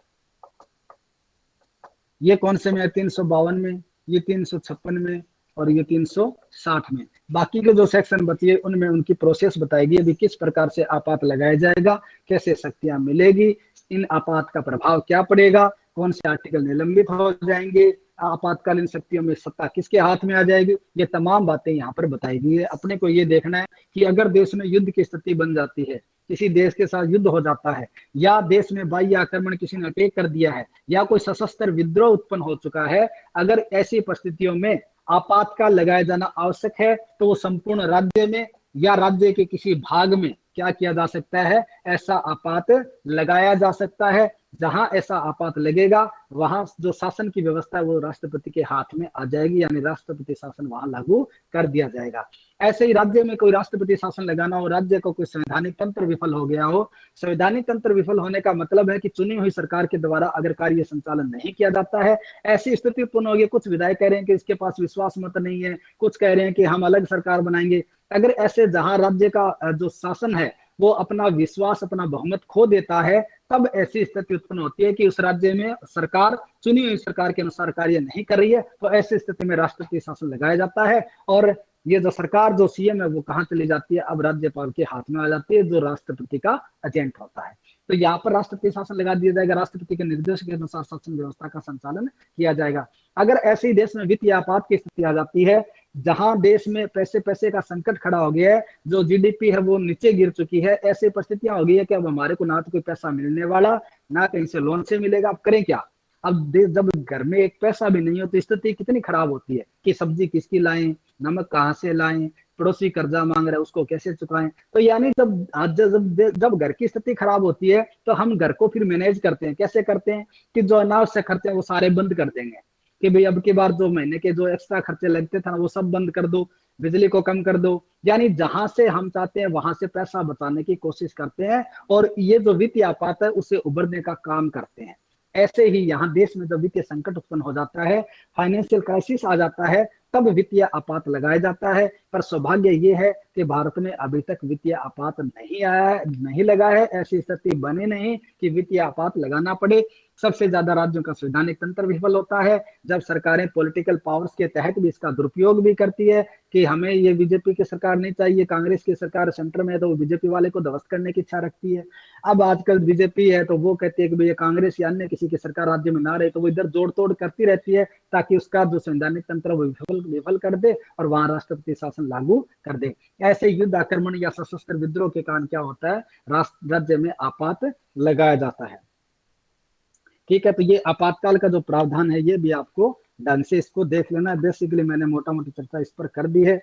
ये कौन से में है? 352 में, ये 356 में और ये 360 में। बाकी के जो सेक्शन बचिए उनमें उनकी प्रोसेस बताएगी, अभी किस प्रकार से आपात लगाया जाएगा, कैसे शक्तियां मिलेगी, इन आपात का प्रभाव क्या पड़ेगा, कौन से आर्टिकल निलंबित हो जाएंगे, आपातकालीन शक्तियों में सत्ता किसके हाथ में आ जाएगी, ये तमाम बातें यहाँ पर बताई गई है। अपने को ये देखना है कि अगर देश में युद्ध की स्थिति बन जाती है, किसी देश के साथ युद्ध हो जाता है, या देश में बाह्य आक्रमण किसी ने अटैक कर दिया है, या कोई सशस्त्र विद्रोह उत्पन्न हो चुका है, अगर ऐसी परिस्थितियों में आपातकाल लगाया जाना आवश्यक है, तो वो संपूर्ण राज्य में या राज्य के किसी भाग में क्या किया जा सकता है? ऐसा आपात लगाया जा सकता है। जहां ऐसा आपात लगेगा वहां जो शासन की व्यवस्था है वो राष्ट्रपति के हाथ में आ जाएगी, यानी राष्ट्रपति शासन वहां लागू कर दिया जाएगा। ऐसे ही राज्य में कोई राष्ट्रपति शासन लगाना हो, राज्य को कोई संवैधानिक तंत्र विफल हो गया हो, संवैधानिक तंत्र विफल होने का मतलब है कि चुनी हुई सरकार के द्वारा अगर कार्य संचालन नहीं किया जाता है, ऐसी स्थिति उत्पन्न होगी। कुछ विधायक कह रहे हैं कि इसके पास विश्वास मत नहीं है, कुछ कह रहे हैं कि हम अलग सरकार बनाएंगे। अगर ऐसे जहां राज्य का जो शासन है वो अपना विश्वास, अपना बहुमत खो देता है, तब ऐसी स्थिति उत्पन्न होती है कि उस राज्य में सरकार चुनी हुई सरकार के अनुसार कार्य नहीं कर रही है, तो ऐसी स्थिति में राष्ट्रपति शासन लगाया जाता है। और ये जो सरकार, जो सीएम है, वो कहाँ चली जाती है? अब राज्यपाल के हाथ में आ जाती है, जो राष्ट्रपति का एजेंट होता है। तो यहाँ पर राष्ट्रपति शासन लगा दिया जाएगा, राष्ट्रपति के निर्देश के अनुसार शासन व्यवस्था का संचालन किया जाएगा। अगर ऐसे ही देश में वित्तीय आपात की स्थिति आ जाती है, जहां देश में पैसे का संकट खड़ा हो गया है, जो जीडीपी है वो नीचे गिर चुकी है, ऐसी परिस्थितियां हो गई है कि अब हमारे को ना तो कोई पैसा मिलने वाला, ना कहीं से लोन से मिलेगा, अब करें क्या? अब जब घर में एक पैसा भी नहीं हो तो स्थिति कितनी खराब होती है कि सब्जी किसकी लाएं, नमक कहाँ से लाएं, पड़ोसी कर्जा मांग रहा है उसको कैसे चुकाएं। तो यानी जब घर की स्थिति खराब होती है तो हम घर को फिर मैनेज करते हैं। कैसे करते हैं कि जो अनावश्यक खर्चे हैं वो सारे बंद कर देंगे, कि भाई अब की बार जो महीने के जो एक्स्ट्रा खर्चे लगते थे ना वो सब बंद कर दो, बिजली को कम कर दो। यानी जहां से हम चाहते हैं वहां से पैसा बचाने की कोशिश करते हैं और ये जो वित्तीय आपात है उससे उबरने का काम करते हैं। ऐसे ही यहाँ देश में जब वित्तीय संकट उत्पन्न हो जाता है, फाइनेंशियल क्राइसिस आ जाता है, तब वित्तीय आपात लगाया जाता है। पर सौभाग्य ये है कि भारत में अभी तक वित्तीय आपात नहीं आया है, नहीं लगा है, ऐसी स्थिति बने नहीं कि वित्तीय आपात लगाना पड़े। सबसे ज्यादा राज्यों का संवैधानिक तंत्र विफल होता है जब सरकारें पॉलिटिकल पावर्स के तहत भी इसका दुरुपयोग भी करती है कि हमें ये बीजेपी की सरकार नहीं चाहिए, कांग्रेस की सरकार सेंटर में है तो वो बीजेपी वाले को ध्वस्त करने की इच्छा रखती है। अब आजकल बीजेपी है तो वो कहती है कि भैया कांग्रेस या अन्य किसी की सरकार राज्य में ना रहे, तो वो इधर जोड़ तोड़ करती रहती है ताकि उसका जो संवैधानिक तंत्र वो विफल कर दे और वहां राष्ट्रपति शासन लागू कर दे। ऐसे युद्ध आक्रमण या सशस्त्र विद्रोह के कारण क्या होता है, राज्य में आपात लगाया जाता है। ठीक है, तो ये आपातकाल का जो प्रावधान है ये भी आपको ढंग से इसको देख लेना है। बेसिकली मैंने मोटा मोटी चर्चा इस पर कर दी है।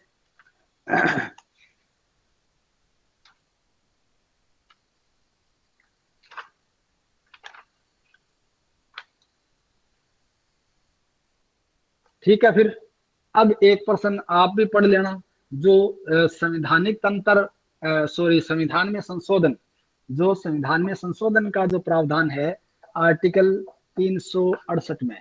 ठीक है, फिर अब एक प्रश्न आप भी पढ़ लेना, जो संवैधानिक तंत्र संविधान में संशोधन, जो संविधान में संशोधन का जो प्रावधान है आर्टिकल 368 में,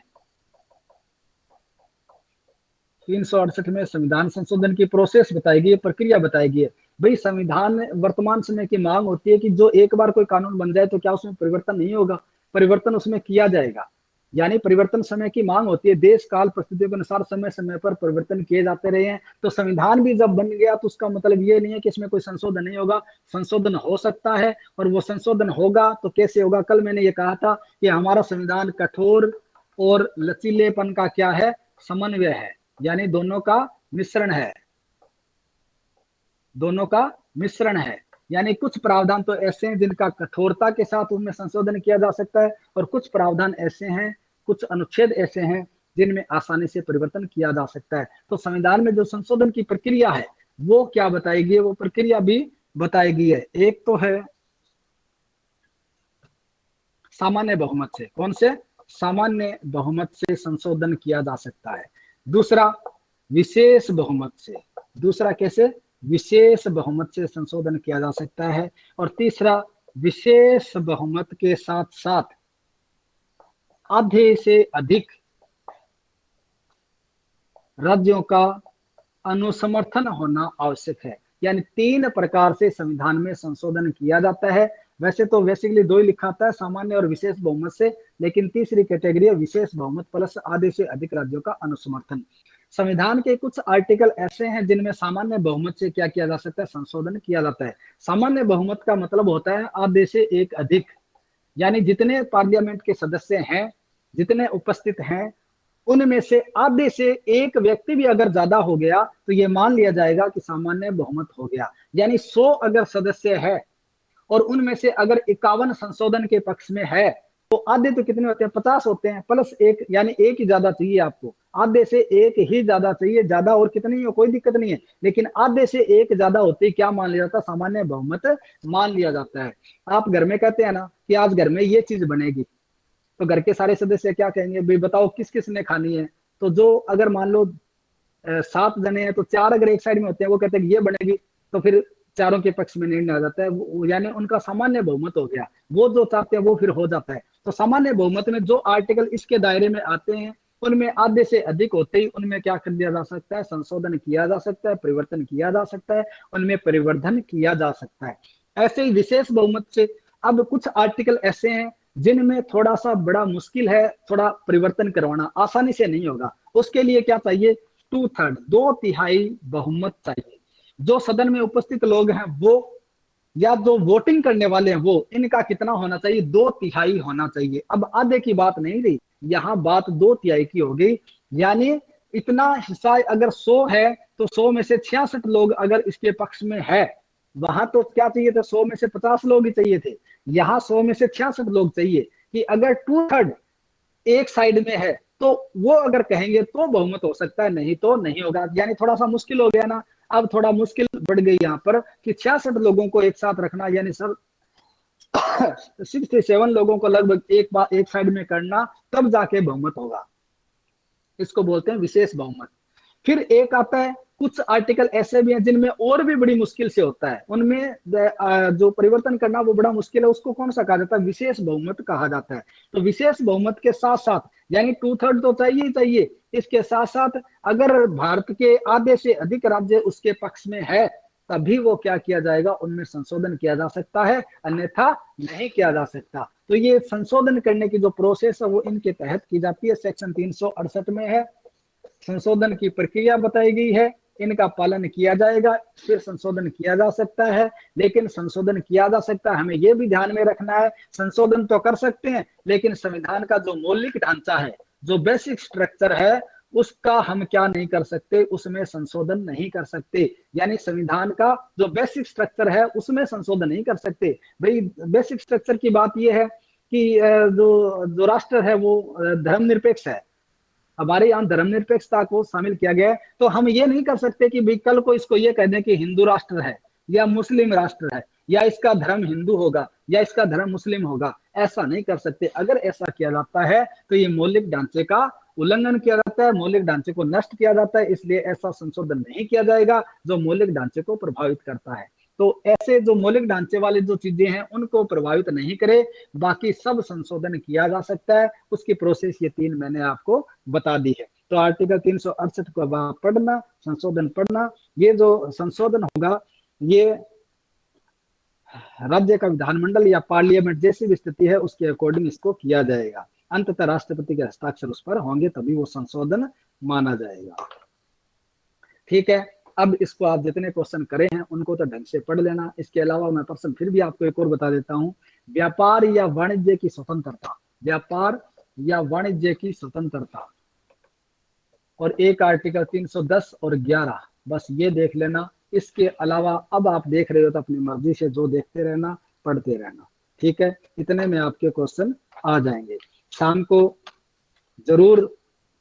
368 में संविधान संशोधन की प्रोसेस बताएगी, प्रक्रिया बताएगी। भाई संविधान वर्तमान समय की मांग होती है कि जो एक बार कोई कानून बन जाए तो क्या उसमें परिवर्तन नहीं होगा, परिवर्तन उसमें किया जाएगा। यानी परिवर्तन समय की मांग होती है, देश काल परिस्थितियों के अनुसार समय समय पर परिवर्तन किए जाते रहे हैं। तो संविधान भी जब बन गया तो उसका मतलब ये नहीं है कि इसमें कोई संशोधन नहीं होगा, संशोधन हो सकता है। और वो संशोधन होगा तो कैसे होगा, कल मैंने ये कहा था कि हमारा संविधान कठोर और लचीलेपन का क्या है, समन्वय है, यानी दोनों का मिश्रण है, दोनों का मिश्रण है। यानी कुछ प्रावधान तो ऐसे हैं जिनका कठोरता के साथ उनमें संशोधन किया जा सकता है और कुछ प्रावधान ऐसे हैं, कुछ अनुच्छेद ऐसे हैं जिनमें आसानी से परिवर्तन किया जा सकता है। तो संविधान में जो संशोधन की प्रक्रिया है वो क्या बताएगी, वो प्रक्रिया भी बताएगी है। एक तो है सामान्य बहुमत से, कौन से, सामान्य बहुमत से संशोधन किया जा सकता है। दूसरा विशेष बहुमत से, दूसरा कैसे, विशेष बहुमत से संशोधन किया जा सकता है। और तीसरा विशेष बहुमत के साथ साथ आधे से अधिक राज्यों का अनुसमर्थन होना आवश्यक है। यानी 3 प्रकार से संविधान में संशोधन किया जाता है। वैसे तो बेसिकली 2 ही लिखा आता है, सामान्य और विशेष बहुमत से, लेकिन तीसरी कैटेगरी है विशेष बहुमत प्लस आधे से अधिक राज्यों का अनुसमर्थन। संविधान के कुछ आर्टिकल ऐसे हैं जिनमें सामान्य बहुमत से क्या किया जा सकता है, संशोधन किया जाता है। सामान्य बहुमत का मतलब होता है आधे से एक अधिक, यानी जितने पार्लियामेंट के सदस्य हैं, जितने उपस्थित हैं, उनमें से आधे से एक व्यक्ति भी अगर ज्यादा हो गया तो ये मान लिया जाएगा कि सामान्य बहुमत हो गया। यानी 100 अगर सदस्य है और उनमें से अगर 51 संशोधन के पक्ष में है तो आधे तो कितने होते हैं, 50 होते हैं, प्लस एक, यानी एक ही ज्यादा चाहिए आपको, आधे से एक ही ज्यादा चाहिए, ज्यादा और कितनी हो कोई दिक्कत नहीं है, लेकिन आधे से एक ज्यादा होते ही क्या मान लिया जाता है, सामान्य बहुमत मान लिया जाता है। आप घर में कहते हैं ना कि आज घर में ये चीज बनेगी, तो घर के सारे सदस्य क्या कहेंगे, भाई बताओ किस किस ने खानी है। तो जो अगर मान लो 7 जने हैं तो 4 अगर एक साइड में होते हैं वो कहते हैं ये बनेगी, तो फिर चारों के पक्ष में निर्णय आ जाता है, यानी उनका सामान्य बहुमत हो गया, वो जो चाहते हैं वो फिर हो जाता है। तो सामान्य बहुमत में जो आर्टिकल इसके दायरे में आते हैं उनमें आधे से अधिक होते ही उनमें क्या कर दिया जा सकता है, संशोधन किया जा सकता है, परिवर्तन किया जा सकता है, उनमें परिवर्धन किया जा सकता है। ऐसे ही विशेष बहुमत से अब कुछ आर्टिकल ऐसे हैं जिनमें थोड़ा सा बड़ा मुश्किल है, थोड़ा परिवर्तन करवाना आसानी से नहीं होगा। उसके लिए क्या चाहिए, 2/3, 2/3 बहुमत चाहिए। जो सदन में उपस्थित लोग हैं वो या जो वोटिंग करने वाले हैं वो, इनका कितना होना चाहिए, 2/3 होना चाहिए। अब आधे की बात नहीं रही, यहाँ बात 2/3 की हो गई। यानी इतना हिस्सा अगर 100 है तो 100 में से 66 लोग अगर इसके पक्ष में है, वहां तो क्या चाहिए था, 100 में से 50 लोग ही चाहिए थे, यहाँ 100 में से 66 लोग चाहिए कि अगर 2/3 एक साइड में है तो वो अगर कहेंगे तो बहुमत हो सकता है, नहीं तो नहीं होगा। यानी थोड़ा सा मुश्किल हो गया ना, अब थोड़ा मुश्किल बढ़ गई यहाँ पर कि 66 लोगों को एक साथ रखना, यानी सर 67 लोगों को लगभग एक साइड में करना, तब जाके बहुमत होगा। इसको बोलते हैं विशेष बहुमत। फिर एक आता है, कुछ आर्टिकल ऐसे भी हैं जिनमें और भी बड़ी मुश्किल से होता है, उनमें जो परिवर्तन करना वो बड़ा मुश्किल है, उसको कौन सा कहा जाता है, विशेष बहुमत कहा जाता है। तो विशेष बहुमत के साथ साथ, यानी 2/3 तो चाहिए ही चाहिए, इसके साथ साथ अगर भारत के आधे से अधिक राज्य उसके पक्ष में है तभी वो क्या किया जाएगा, उनमें संशोधन किया जा सकता है, अन्यथा नहीं किया जा सकता। तो ये संशोधन करने की जो प्रोसेस है वो इनके तहत की जाती है, सेक्शन 368 में है। संशोधन की प्रक्रिया बताई गई है, इनका पालन किया जाएगा, फिर संशोधन किया जा सकता है। लेकिन संशोधन किया जा सकता है, हमें यह भी ध्यान में रखना है, संशोधन तो कर सकते हैं, लेकिन संविधान का जो मौलिक ढांचा है, जो बेसिक स्ट्रक्चर है, उसका हम क्या नहीं कर सकते, उसमें संशोधन नहीं कर सकते। यानी संविधान का जो बेसिक स्ट्रक्चर है उसमें संशोधन नहीं कर सकते। भाई बेसिक स्ट्रक्चर की बात यह है कि जो जो राष्ट्र है वो धर्मनिरपेक्ष है, हमारे यहाँ धर्मनिरपेक्षता को शामिल किया गया है। तो हम ये नहीं कर सकते कि भाई कल को इसको ये कह दें कि हिंदू राष्ट्र है या मुस्लिम राष्ट्र है, या इसका धर्म हिंदू होगा या इसका धर्म मुस्लिम होगा, ऐसा नहीं कर सकते। अगर ऐसा किया जाता है तो ये मौलिक ढांचे का उल्लंघन किया जाता है, मौलिक ढांचे को नष्ट किया जाता है। इसलिए ऐसा संशोधन नहीं किया जाएगा जो मौलिक ढांचे को प्रभावित करता है। तो ऐसे जो मौलिक ढांचे वाली जो चीजें हैं उनको प्रभावित नहीं करे, बाकी सब संशोधन किया जा सकता है। उसकी प्रोसेस ये 3 मैंने आपको बता दी है। तो आर्टिकल 368 को पढ़ना, संशोधन पढ़ना, ये जो संशोधन होगा ये राज्य का विधानमंडल या पार्लियामेंट जैसी भी स्थिति है उसके अकॉर्डिंग इसको किया जाएगा। अंततः राष्ट्रपति के हस्ताक्षर उस पर होंगे तभी वो संशोधन माना जाएगा। ठीक है, अब इसको आप जितने क्वेश्चन करे हैं उनको तो ढंग से पढ़ लेना। इसके अलावा मैं पर्सन फिर भी आपको एक और बता देता हूं, व्यापार या वाणिज्य की स्वतंत्रता, व्यापार या वाणिज्य की स्वतंत्रता, और एक आर्टिकल 310 और 11, बस ये देख लेना। इसके अलावा अब आप देख रहे हो तो अपनी मर्जी से जो देखते रहना, पढ़ते रहना। ठीक है, इतने में आपके क्वेश्चन आ जाएंगे। शाम को जरूर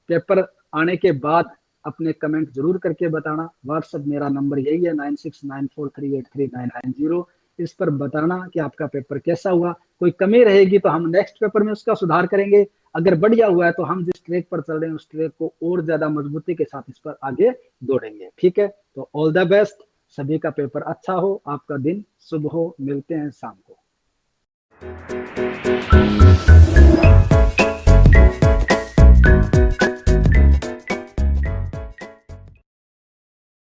पेपर आने के बाद अपने कमेंट जरूर करके बताना। व्हाट्सएप मेरा नंबर यही है 9694383990। इस पर बताना कि आपका पेपर कैसा हुआ। कोई कमी रहेगी तो हम नेक्स्ट पेपर में उसका सुधार करेंगे। अगर बढ़िया हुआ है तो हम जिस ट्रैक पर चल रहे हैं उस ट्रैक को और ज्यादा मजबूती के साथ इस पर आगे दौड़ेंगे। ठीक है, तो ऑल द बेस्ट, सभी का पेपर अच्छा हो, आपका दिन शुभ हो। मिलते हैं शाम।